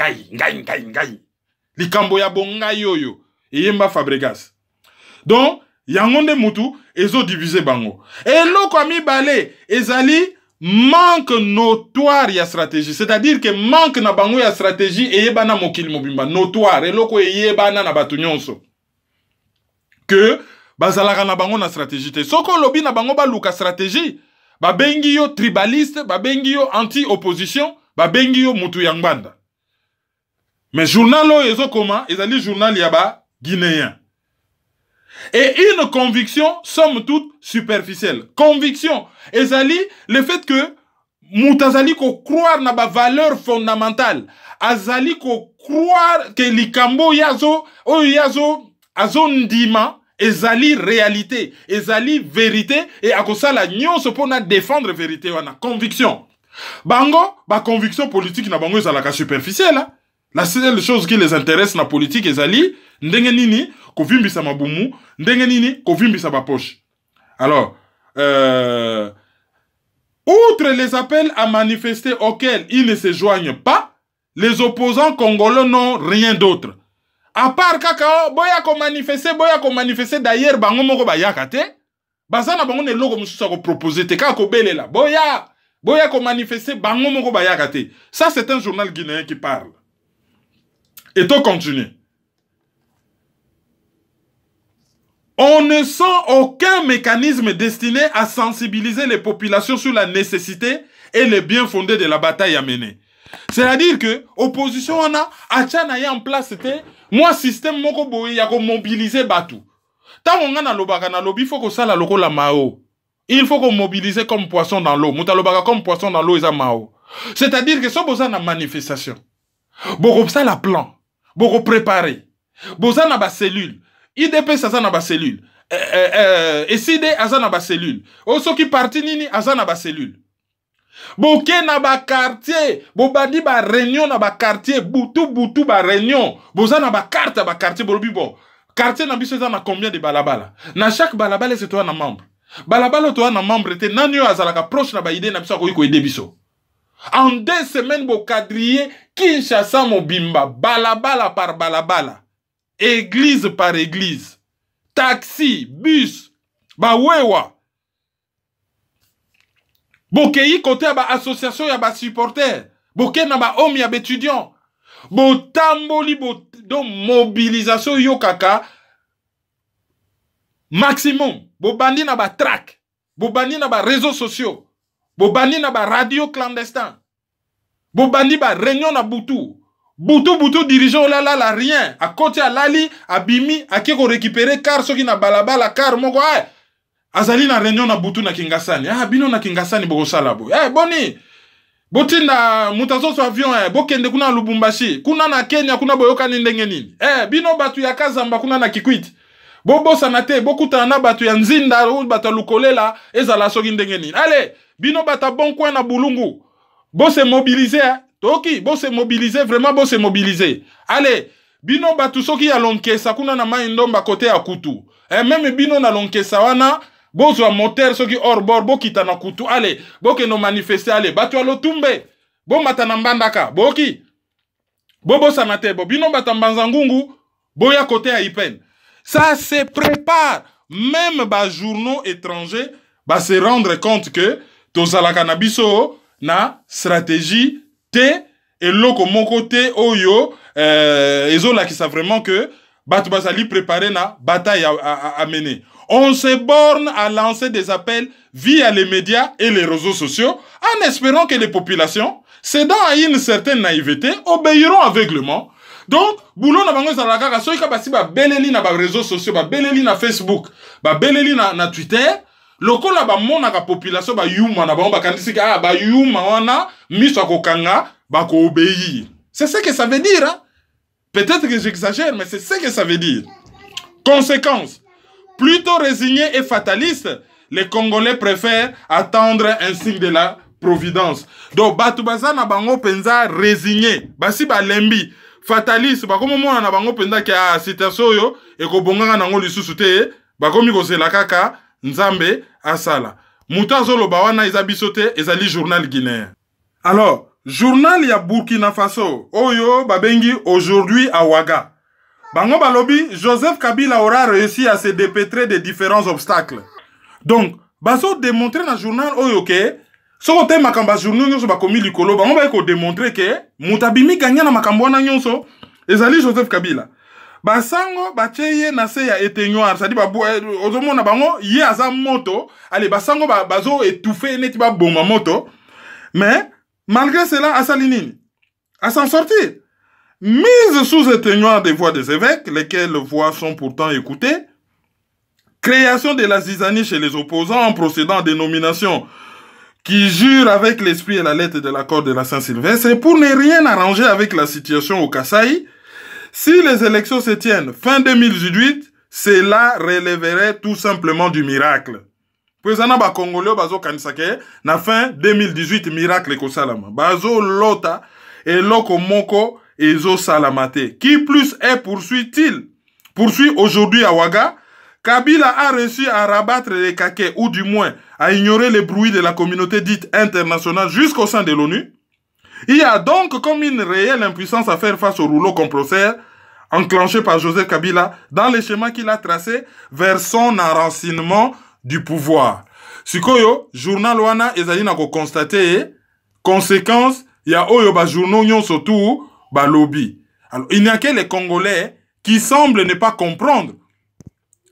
Likambo ya bongai yoyo. Et yemba Fabregas. Donc, yangonde mutu, ezo divisé bango. Et l'oko ami balé, ezali manque notoire ya stratégie, c'est-à-dire que manque na bango ya stratégie eyebana mokili mobimba notoire eloko eyebana na batu nyonso que bazalaka na bango na stratégie te. Soko lobi na bango baluka stratégie, babengi yo tribaliste, babengi yo anti-opposition, babengi yo mutu ya ngbanda. Mais journal oyo ezokoma ezali journal ya ba guinéen. Et une conviction, somme toute, superficielle. Conviction, ezali, le fait que Moutazali ko croire na ba valeur fondamentale. Azali ko croire que likambo yazo, azo ndima, ezali réalité, ezali vérité, et akosala nyonso pona défendre vérité wana. Conviction. Bango, ba conviction politique na bango ezalaka superficielle, hein? La seule chose qui les intéresse na politique ezali, ndenge nini, kovimbisa mabumu, ndenge nini, kovimbisa ba poche. Alors, outre les appels à manifester auxquels ils ne se joignent pas, les opposants congolais n'ont rien d'autre. À part kaka, boya ko manifester d'ailleurs, bango moko ba yakate, bazana bango ne logo mususa ko proposer te ka ko belela. Boya ko manifester bango moko ba yakate. Ça c'est un journal guinéen qui parle. Et on continue. On ne sent aucun mécanisme destiné à sensibiliser les populations sur la nécessité et le bien fondé de la bataille à mener. C'est-à-dire que l'opposition a en place, c'était moi système moko boye ya ko mobiliser batu. Tant on a lobaka na lobby, il faut que ça la loko la mao. Il faut qu'on mobilise comme poisson dans l'eau. Mouta lobaka comme poisson dans l'eau isa mao. C'est-à-dire que ça besoin na manifestation. Beaucoup ça la plan. Beaucoup préparé. Besoin na ba cellule. IDP ça na ba cellule. SID aza na ba cellule. Oso ki parti nini aza na ba cellule. Boke na ba quartier, bobadi ba réunion na ba quartier, butu ba réunion. Boza na ba carte ba quartier bolobi bo. Quartier na biso na combien de balabala? Na chaque balabala c'est toi na membre. Balabala toi na membre te nanyo azalaka proche na ba idée na biso ko aider biso. En 2 semaines bo quadriller Kinshasa Mobimba, balabala par balabala. Église par église. Taxi, bus, ba wewa. Bokei côté ba association ya ba supporter. Boké na ba homme ya ba étudiant. Bo tamboli bo do mobilisation yo kaka maximum. Bo bandi na ba track. Bo bandi na ba réseaux sociaux. Bo bandi na ba radio clandestin. Bo bandi ba réunion na butu. Butu dirigeant la rien. À côté à Lali, à Bimi, à qui récupérer car ceux qui na balabala car moko ay. Azali na réunion na butu na Kingasani. Ah bino na Kingasani boko salabo. Boni. Boti na mutazo so avion bokende kuna Lubumbashi. Kuna na Kenya kuna boyoka ndenge nini. Bino batu ya Kazamba kuna na Kikwit. Bobo sanate bokuta na batu ya Nzinda ou batu lukolela ezala soki ndenge nini. Allez, bino bata bon coin na Bulungu. Bo se mobiliser, toki, bo se mobiliser, vraiment bo se mobiliser. Allez, bino batu soki ya lonkesa kuna na maindomba kote ya kutu. Même bino na lonkesa wana, bo zwa moteur soki hors bord, bo kita na kutu. Allez, bo ke no manifester, allez, batu alo tumbe. Bo matana mbandaka, boki. Bobo sanate, bo bino bata mbanzangungu, bo ya kote ya Ipen. Ça se prépare. Même ba journaux étrangers, ba se rendre compte que tozala kanabiso na stratégie T et loko mon côté oyo ezola qui savent vraiment que batu bazali préparer na bataille à mener. On se borne à lancer des appels via les médias et les réseaux sociaux en espérant que les populations, cédant à une certaine naïveté, obéiront aveuglément. Donc, boulot na bango zala kaka soika basi ba beleli na ba réseaux sociaux, ba beleli na Facebook, ba beleli na Twitter. Loko la ba mona ka population ba yuma na ba kandisi ka ba yuma wana miso kokanga ba ko obéir. C'est ce que ça veut dire hein? Peut-être que j'exagère mais c'est ce que ça veut dire. Conséquence, plutôt résignés et fatalistes, les Congolais préfèrent attendre un signe de la providence. Donc batu bazana bango penza résigné, basi ba lembi, fataliste ba komo mona na bango penza ki a citation yo e ko bonganga nango lisusu te, ba komi ko sela kaka Nzambe asala. Mouta zolo bawana ezabisote ezali journal guinéen. Alors, journal ya Burkina Faso, oyo babengi aujourd'hui à Ouaga. Bango balobi, Joseph Kabila aura réussi à se dépêtrer des différents obstacles. Donc, baso démontrer dans le journal oyo ke Ce côté makamba journaux nyonso ba komi likolo ba on va ko démontrer que mutabimi gagna na makambo na nyonso ezali Joseph Kabila. Ba sango ba cheye na se ya éteignoir, ça dit ba ozomona bango ye aza moto, allez ba sango bazo étouffer neti ba bomba moto. Mais malgré cela asalinini à s'en sortir. Mise sous éteignoir des voix des évêques, lesquelles voix sont pourtant écoutées. Création de la zizanie chez les opposants en procédant à des nominations qui jurent avec l'esprit et la lettre de l'accord de la Saint-Sylvestre. Et pour ne rien arranger avec la situation au Kasaï, si les élections se tiennent fin 2018, cela relèverait tout simplement du miracle. Président ba Congolais bazo kanisake na fin 2018 miracle ko salama. Bazo lota et loko moko ezo salamate. Qui plus est poursuit-il? Poursuit aujourd'hui à Ouaga. Kabila a réussi à rabattre les caquets, ou du moins à ignorer les bruits de la communauté dite internationale jusqu'au sein de l'ONU. Il y a donc comme une réelle impuissance à faire face au rouleau compresseur enclenché par Joseph Kabila dans les schémas qu'il a tracés vers son enracinement du pouvoir. Sikoyo, journal wana ezali na ko constater conséquence ya oyo ba journaux nyon surtout ba lobby. Alors il n'y a que les Congolais qui semblent ne pas comprendre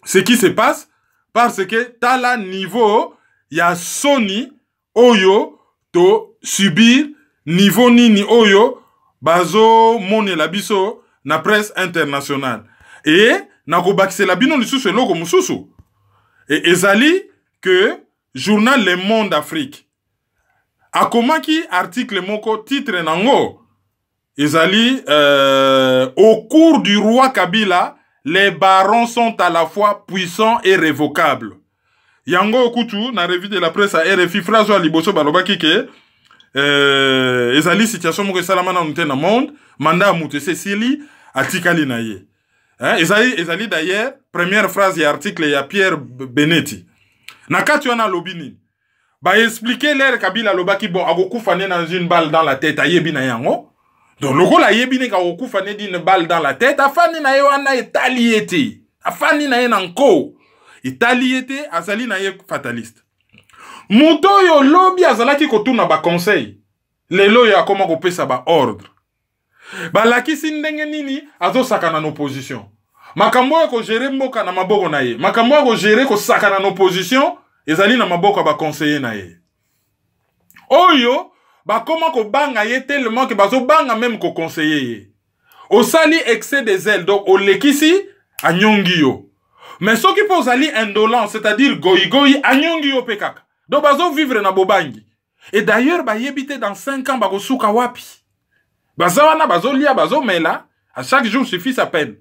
ce qui se passe parce que tala niveau ya Sony oyo to subir niveau nini oyo bazo mone la biso na presse internationale et na ko bakisela bino lisusu eloko mususu et ezali que journal Le Monde Afrique akomaki article moko titre nango ezali au cours du roi Kabila les barons sont à la fois puissants et révocables. Yango okutu na revue de la presse à RFI François Liboso balobaki ke ezali situation moko salama na nte na monde manda mutu Cécilie atikali na ye. Ezali d'ailleurs première phrase ya article ya Pierre Benetti. Na kati wana lobini ba expliquer l'air Kabila lobaki bon akokufa ne dans une balle dans la tête ayebi na yango. Donc, le rôle a yébine ka okufane d'une balle dans la tête, afani na yo ana etaliete. Afani na ye nanko. Etaliete, azali na ye fataliste. Muto yo lobby azalaki kotuna ba conseil. Lelo ya koma kopesa ba ordre. Ba lakisi ndenge nini azo sakana na opposition. Makambo ko gérer mboka na maboko na ye. Makambo ko gérer ko sakana na opposition, ezali na maboko ba conseiller na ye. Oyo ba comment ko banga ye tellement que bazo banga même ko conseiller. Au sali excès des ailes donc au lekisi a nyongi yo. Mais ce qui pose ali indolent, c'est-à-dire goyi a nyongi yo pekaka. Donc bazo vivre na bobangi. Et d'ailleurs ba yebite dans 5 ans ba ko suka wapi. Bazo wana bazo lia bazo mela, à chaque jour suffit sa peine.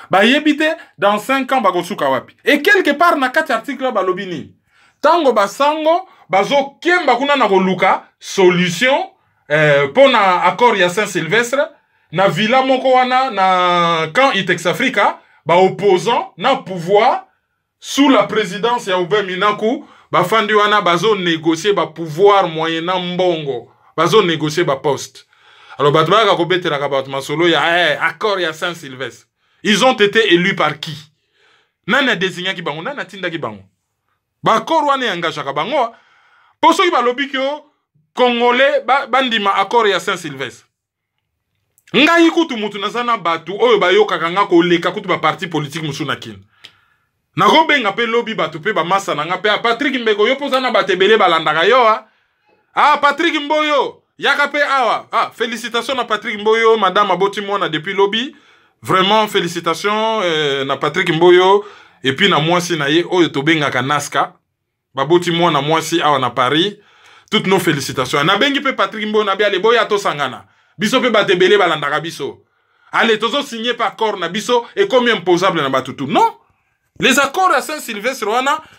Ba yebite dans 5 ans ba ko suka wapi. Et quelque part na 4 articles ba lobini. Tango basango bazo kiemba kuna na koluka solution pona accord ya Saint-Sylvestre na villa moko wana na camp Itex Africa ba opposant na pouvoir sous la présidence ya Oubé Minaku ba fandi wana bazo négocier ba pouvoir moyennant mbongo bazo négocier ba poste. Alors batba ko betela ka bat masolo ya accord ya Saint-Sylvestre. Ils ont été élus par qui? Nana désigné ki bango nana tinda ki bango. Ba korwane engagea ka bango pour ceux qui ba lobby kyo Congolais bandima accord ya Saint-Sylvestre. Ngai kutu mutu nazana batu oyo bayoka kanga ko leka kutu ba parti politique musuna kin. Na robenga pe lobby batu pe ba masa na ngape Patrick Mbeko yo pozana batebele balandaka yo Patrick Mboyo yaka pe awa. Félicitations à Patrick Mboyo, madame aboti mwana depuis lobby. Vraiment félicitations na Patrick Mboyo et puis na mwasi na ye oyo tobenga ka Naska. Baboti mwana mwasi awa na Paris. Toutes nos félicitations. Na bengi pe Patrick Mboyo na bia le boya to sangana. Biso pe batebele balandaka biso. Allez, tozo signé par accord na biso et comme imposable na batutu. Non. Les accords à Saint-Sylvestre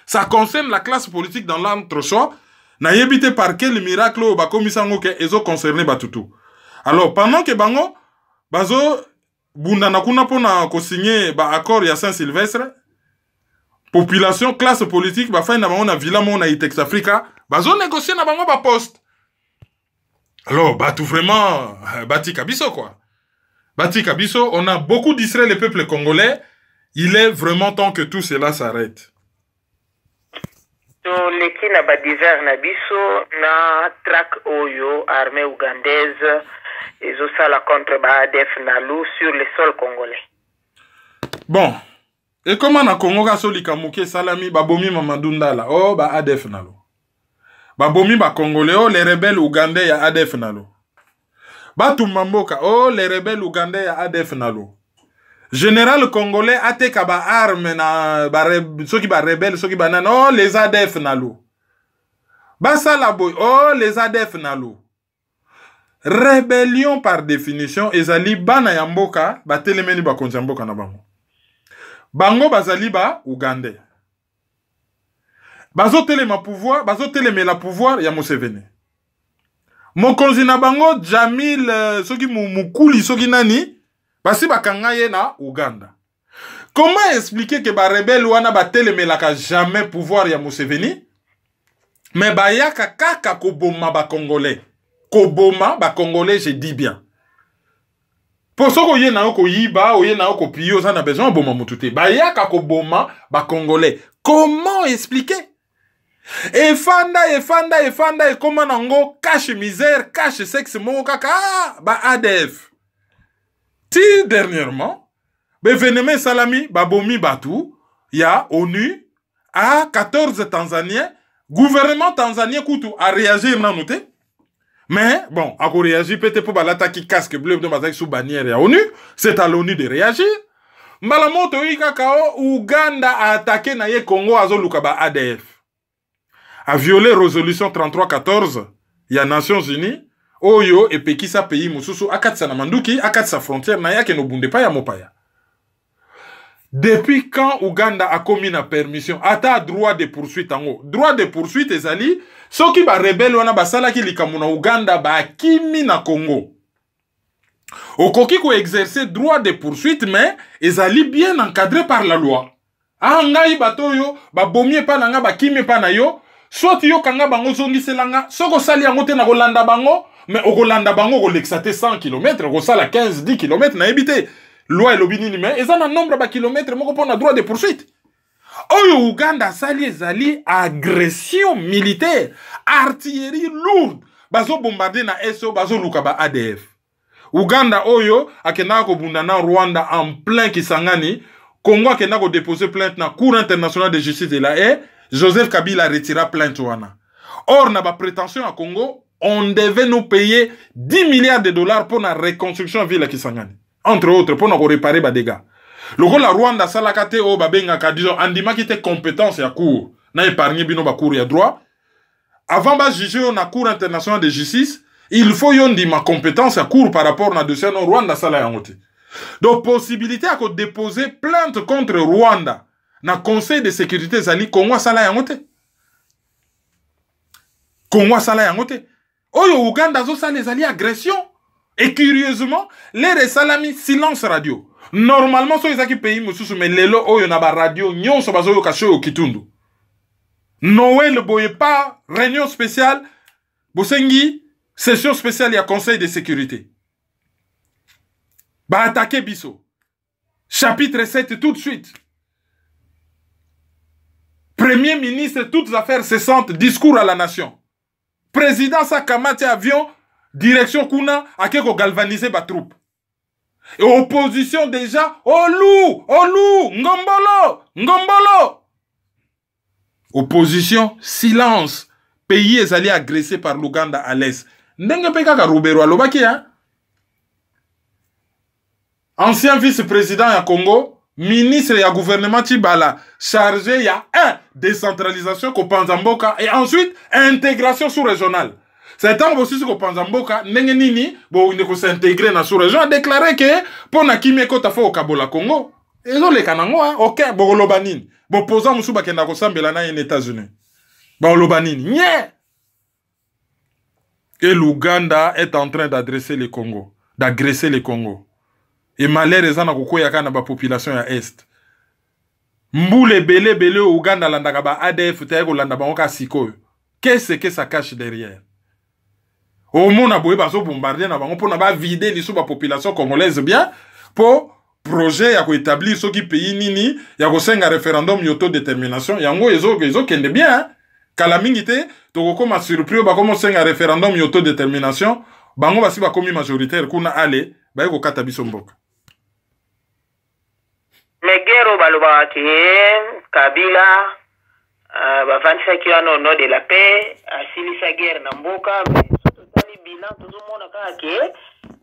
ça concerne la classe politique dans l'entre-soi. Na yebite par quel miracle au bakomisango ke ezo concerné batutu. Alors pendant que bango bazo bunda na kuna pona ko signer ba accord ya Saint-Sylvestre, population classe politique ba fa na bango na villa mo na Itex Africa, bazo négocier na bango ba poste. Alors batu vraiment bati kabiso quoi. Bati kabiso, on a beaucoup distrait le peuple congolais. Il est vraiment temps que tout cela s'arrête. toleki na badiver na biso na track oyo armée ougandaise ezosala contre ADF Nalu sur le sol congolais. Bon, et comment na Congo ka solika muke salami babomi Mamadou Ndala oh ba ADF Nalu. Babomi ba Congolais oh les rebelles ougandais ya ADF Nalu. Batumba mboka oh les rebelles ougandais ya ADF Nalu. Général congolais ateka ba arme na ba soki ba rebelle soki ba nan oh les ADF Nalu. Basala boy oh les ADF Nalu. Rébellion par définition ezali bana ya mboka ba telemeni ba konza mboka na bango. Bango bazali ba Ougandais. Bazo telema pouvoir, bazo telemela pouvoir ya Museveni. Mokonzi na bango Jamil soki mukuli soki nani basi bakanga ye na Ouganda. Comment expliquer que ba rebelle wana ba telemela ka jamais pouvoir ya Museveni? Mais ba yaka kaka koboma ba Congolais. Koboma ba Congolais, je dis bien. Pour ce que yena ko yiba ou yena ko pio ça n'a besoin boma mutute. Ba yaka koboma ba Congolais. Comment expliquer? Et fanda et comment nango cache misère, cache sexe mon kaka ba ADF. Si dernièrement, Beveneme Salami babomi batu, ya ONU à 14 Tanzaniens, gouvernement tanzanien koutou a réagi nan noté. Mais bon, à réagir peut-être pour l'attaque casque bleu de Mazak sous bannière ya ONU, c'est à l'ONU de réagir. Malamoto Ikakao, Ouganda a attaqué naye Congo azolukaba ADF. A violé résolution 3314 ya Nations Unies. Oyo et pekisa pays mususu akatsa na manduki akatsa frontière na yake no bunde pa ya mopaya. Depuis quand Ouganda a commis na permission ata droit de poursuite ango. Droit de poursuite ezali soki ba rebelle wana basala ki likamu na Ouganda ba kimi na Congo. Okoki ko exercer droit de poursuite mais ezali bien encadré par la loi. Angai batoyo ba bomie pa nanga ba kimi pa na yo soit yo kanga bango zongi selanga soko sali yango te na kolanda bango. Mais au Rolanda Bango, au l'exaté 100 km, au sala 15-10 km, n'a évité. Loi et l'obini, mais ils ont un nombre de kilomètres, mais on a droit de poursuite. Au Ouganda, sali zali agression militaire, artillerie lourde, bazo bombardé na SO, bazo lukaba ADF. Ouganda, oyo, akenako bundana Rwanda en plein Kisangani, Congo akenako déposer plainte na Cour internationale de justice de la Haye, Joseph Kabila retira plainte wana. Or, na ba prétention à Congo, on devait nous payer 10 milliards de dollars pour la reconstruction de la ville Kisangani. Entre autres, pour nous réparer les dégâts. Le rôle de Rwanda, salakate o babenga ka disons, andima qui était compétence ya cour, na épargné bino ba cour ya droit. Avant ba juger na cour internationale de justice, il faut yon di ma compétence ya cour par rapport na dossier non Rwanda sala yangote. Donc possibilité à déposer plainte contre Rwanda na Conseil de sécurité zali Congo sala yangote. Congo sala yangote. Oyo Ouganda zo sa les alliés agression. Et curieusement, les salami silence radio. Normalement, so ezaki pays mususu mais lelo oyo na ba radio nyonso bazo yo kasho kitundu. Noël boye pas réunion spéciale, bosengi session spéciale ya Conseil de sécurité. Ba attaquer biso. Chapitre 7 tout de suite. Premier ministre toutes affaires cessantes, discours à la nation. Président Sakamati avion, direction Kuna, a quelque galvaniser ba troupe. Et opposition déjà, Olou, Ngombolo. Opposition, silence. Pays est allé agressé par l'Ouganda à l'est. Ndenge peka ka Roubero alobaki, hein? Ancien vice-président ya Congo, ministre ya gouvernement Tibala, chargé ya décentralisation ko Panzamboka et ensuite intégration sous-régionale. C'est un aussi ko Panzamboka ndenge nini bo ndeko s'intégrer na sous-région a déclaré que pour na kimeko ta fo Kabola Congo. Ezo le kanango hein, OK, bo lobanini. Bo posa musu bakenda ko sambela na les États-Unis. Ba lobanini. Nye. Et l'Ouganda est en train d'adresser le Congo, d'agresser le Congo. Et malheureusement, na kokoya kana ba population ya est. Mboule belé Ouganda landaka ba ADF tayeko landa ba oka sikoyo. Qu'est-ce que ça cache derrière? Au monde a boye bazo bombarder na bango pona ba vider lisu ba population congolaise bien pour projet ya ko établir ce qui pays nini ya ko senga référendum d'autodétermination yango ezo kende bien hein? kala mingi te tokokoma surpris bakoma senga référendum ya autodétermination bango basi bakomi majoritaire kuna ale baye kokata biso mboka. Megero balobaka ke Kabila bavandisaki wana au nom de la paix asilisa guerre na mboka, mais totali bilan tozomona kaka ke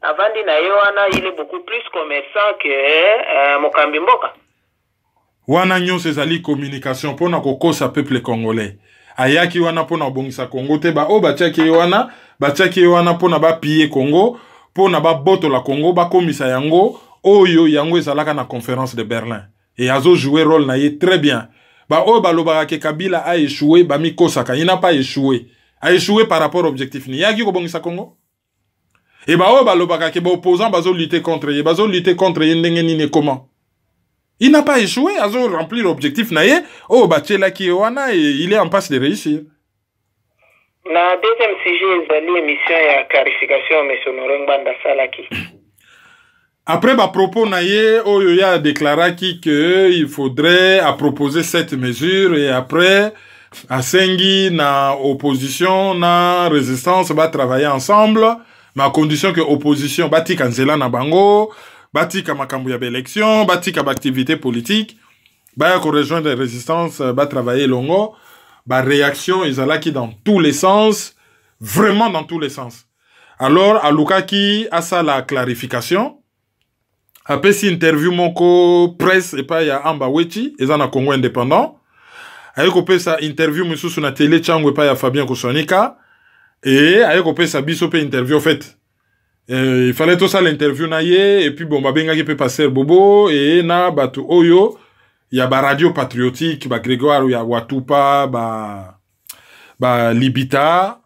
avandi na ye wana il est beaucoup plus commerçant que mokambi mboka. Wana nyonso ezali communication pona kokosa peuple congolais. Ayaki wana pona obongisa Congo te ba o batiaki wana pona ba piller Congo, pona ba boto la Congo ba komisa yango oyo yango ezalaka na conférence de Berlin. Et azo jouer rôle na ye très bien. Ba o balobaka ke Kabila a échoué ba mi kosaka, il n'a pas échoué. A échoué par rapport au objectif ni. Yaki ko bongisa Congo. Et ba o balobaka ke ba opposant bazo lutter contre ye ndenge nini comment. Il n'a pas échoué à remplir l'objectif naïe. Oh, Bachela Kiwana, il est en passe de réussir. La deuxième sujet, c'est l'émission et la clarification, M. Norengbanda Salaki. Après, ma propos naïe, oh, il a déclaré qu'il faudrait proposer cette mesure et après, à Sengi, na opposition, na résistance, va travailler ensemble, mais à condition que opposition, bati Kanzela na bango, bati ka makambu ya élection, bati ka activité politique, ba ko rejoindre les résistances, ba travailler longo, ba réaction ezalaki dans tous les sens, vraiment dans tous les sens. Alors alukaki asa la clarification, après si interview moko presse et pas ya Amba Wechi, ezana Congo indépendant, ayeko pesa interview mususu na télé chango et pas ya Fabien Kosonika, et ayeko pesa biso pe interview en fait. Il fallait tout ça l'interview na ye et puis bon ba benga ki pe passer bobo et na batu oyo ya ba radio patriotique ba Grégoire ya Watupa ba Libita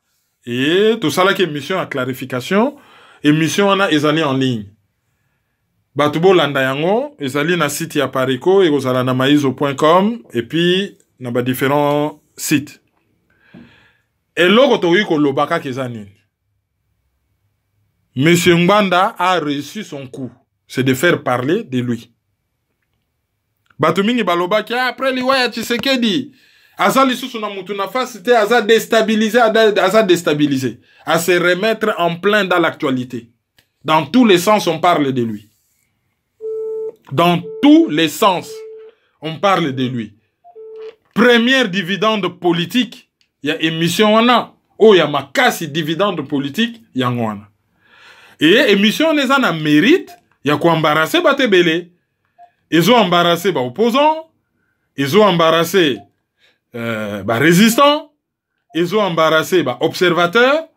et tout ça là qui émission à clarification émission ana ezali en ligne batu bo landa yango ezali na site ya Parico et ozala na maizo.com et puis na ba différents sites et logo to ko lobaka kezani. Monsieur Mbanda a reçu son coup. C'est de faire parler de lui. Batumingi baloba ki après liwaya Tshisekedi. Aza lisusu na mutu na face c'était aza déstabilisé, à se remettre en plein dans l'actualité. Dans tous les sens on parle de lui. Dans tous les sens on parle de lui. Première dividende politique, il y a émission wana. Oh, il y a makasi dividende politique, yango wana. Et émission les en a mérite, il y a quoi embarrasser Batebele. Ils ont embarrassé bah opposants, ils ont embarrassé bah résistants, ils ont embarrassé bah observateurs,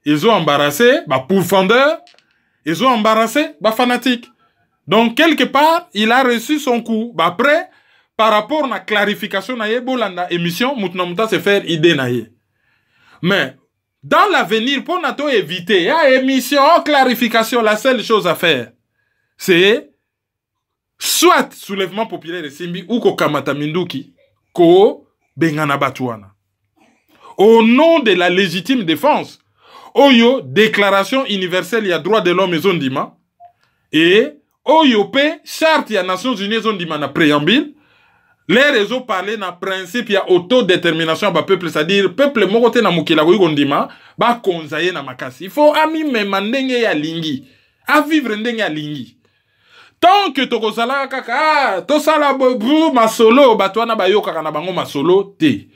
ils ont embarrassé bah pourfendeurs, ils ont embarrassé bah fanatiques. Donc quelque part, il a reçu son coup. Bah après, par rapport à la clarification naie bolanda émission, mutnamuta se faire idée naie. Mais dans l'avenir, pour nous éviter, émission, clarification, la seule chose à faire, c'est soit soulèvement populaire de Simbi ou ko Kamata Minduki, ko Bengana Batouana. Au nom de la légitime défense, Oyo, déclaration universelle, il y a droit de l'homme et zondima, et Oyo P, charte, il y a Nations Unies zondima na préambule. Les réseaux parlent na principe il y a autodétermination ba peuple, c'est-à-dire peuple mokote na mukila ko ngondima ba konzaye na makasi. Il faut ami memandenge ya lingi, a vivre ndenge ya lingi. Tant que tokozala kaka to sala bu masolo batwana bayoka kana bango masolo te.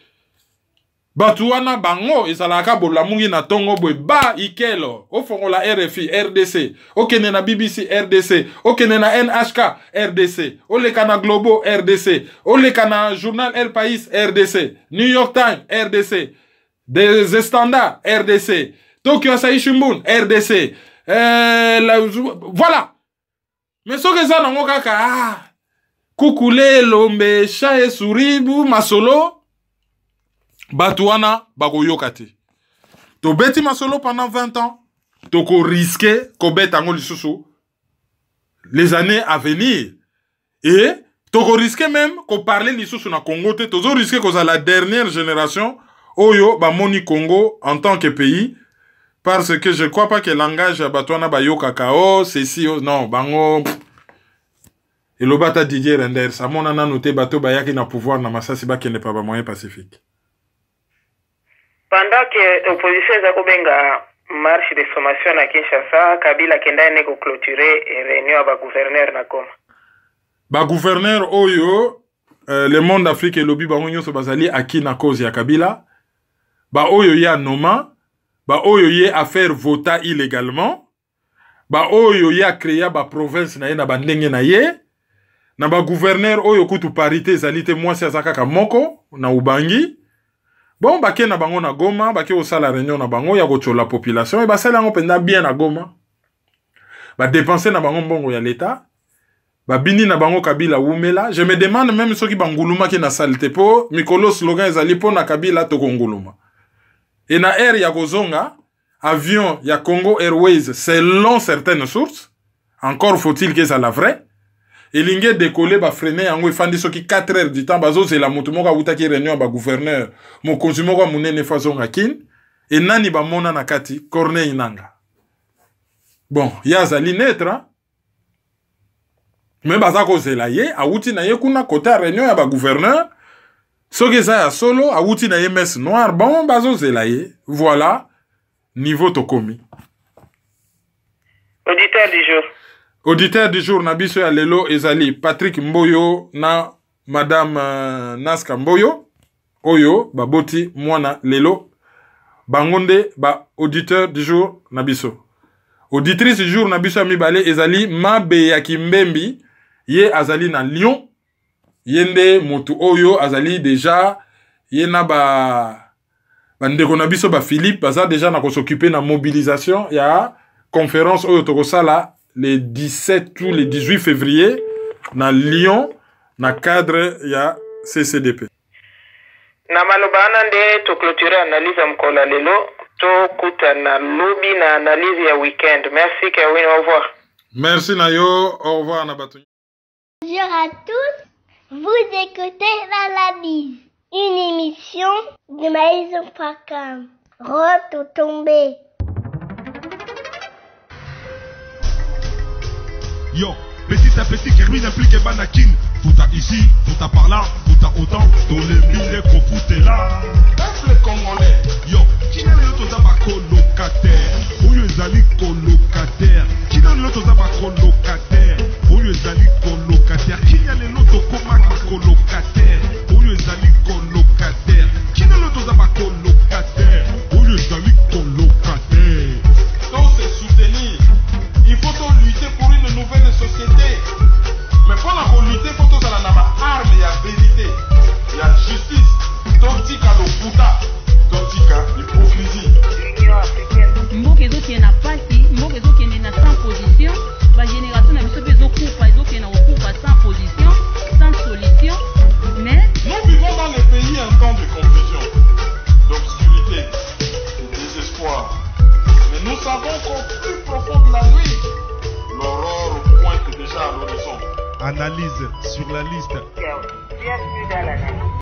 Batwana bango ezalaka bolamungi na tongo boy ba ikelo o fongo la RFI RDC o kene na BBC RDC o kene na NHK RDC o le kana Globo RDC o le kana journal El País RDC New York Times RDC des Standards RDC Tokyo Asahi Shimbun RDC voilà. Mais ce que ça nango kaka kukule lombe chae suribu masolo Batouana bagoyoka te. To beti masolo pendant 20 ans, to ko risquer ko betango lisusu les années à venir. Et to ko risquer même ko parler lisusu na Congo te, to zo risquer ko za la dernière génération oyo ba moni Congo en tant que pays parce que je crois pas que langage Batouana bayoka kao ceci non bango et le bata Didier Render ça mon ana noté bateau bayaki na pouvoir na Masasi ba qui n'est pas ba moyen pacifique. Pendant que l'opposition est à marche de sommation à Kinshasa, Kabila kenda nego clôturer réunion à gouverneur na Goma. Ba gouverneur oyo le monde d'Afrique et lobby bango nyonso bazali aki na cause ya Kabila. Ba oyo ya noma, ba oyo ye a faire voter illégalement. Ba oyo ya créer ba province na ye na bandenge na ye. Na ba gouverneur oyo kutu parité zalite mwasi azaka moko na Ubangi. Bon, bake na bango na Goma, bake osala réunion na bango ya kocho la population et basala ngo penda bien na Goma. Ba dépenser na bango mbongo ya l'état. Ba bini na bango Kabila wumela. Je me demande même ceux qui banguluma ki na salte po mikolo slogan ezali po na Kabila to konguluma. Et na air ya kozonga avion ya Congo Airways selon certaines sources, encore faut-il que ça la vraie. Elinge décoller ba freiner yango efandi soki 4 heures du temps bazo c'est la moto moka utaki réunion ba gouverneur mo konsumo kwa munene fazonga kin et nani ba mona na kati Corneille Nanga. Bon, ya zali netra mais baza ko zela ye awuti na ye kuna kota réunion ya ba gouverneur soki za ya solo awuti na ye messe noire bon bazo zela ye. Voilà niveau tokomi. Auditeur du jour. Auditeur du jour na biso ya lelo ezali Patrick Mboyo na Madame Naska Mboyo oyo baboti mwana lelo bangonde ba auditeur du jour na biso. Auditrice du jour na biso ya mibale ezali Mabe ya Kimbembi ye azali na Lyon yende motu oyo azali déjà ye na ba ndeko na biso ba Philippe baza déjà na ko s'occuper na mobilisation ya conférence oyo tokosala les 17 ou les 18 février na Lyon na cadre ya CCDP. Na malobana nde to clôturer analyse mkola lelo to kuta na lobby na analyse ya weekend. Merci Kevin, au revoir. Merci Nayo, au revoir na batu. Bonjour à tous, vous écoutez l'analyse, une émission de Maison Pakam. Rote tombée. Yo, petit à petit, Kerwin implique Banakin. Fouta ici, fouta par là, fouta autant. Dans les mille qu'on foutait là. Peuple congolais. Yo, qui est l'autre zaba colocataire? Oyo ezali colocataire. Qui est l'autre zaba colocataire? Oyo ezali colocataire. Qui est l'autre koma colocataire? Oyo ezali colocataire. Qui est l'autre zaba colocataire? Oyo ezali colocataire. Donc c'est soutenir. Il faut lutter pour une nouvelle société. Mais pour la lutter, il faut que la arme, il y a vérité, il y a justice. Tontika lokuta, tontika l'hypocrisie. Mboka ezokende na pasi, mboka ezokende na sans position, ba génération na biso ezokufa, ezokende na kokufa sans position, sans solution. Mais nous vivons dans les pays un temps de confusion, d'obscurité, de désespoir. Mais nous savons qu'au plus profond de la nuit, l'aurore pointe déjà à l'horizon. Analyse sur la liste. Bienvenue dans l'analyse.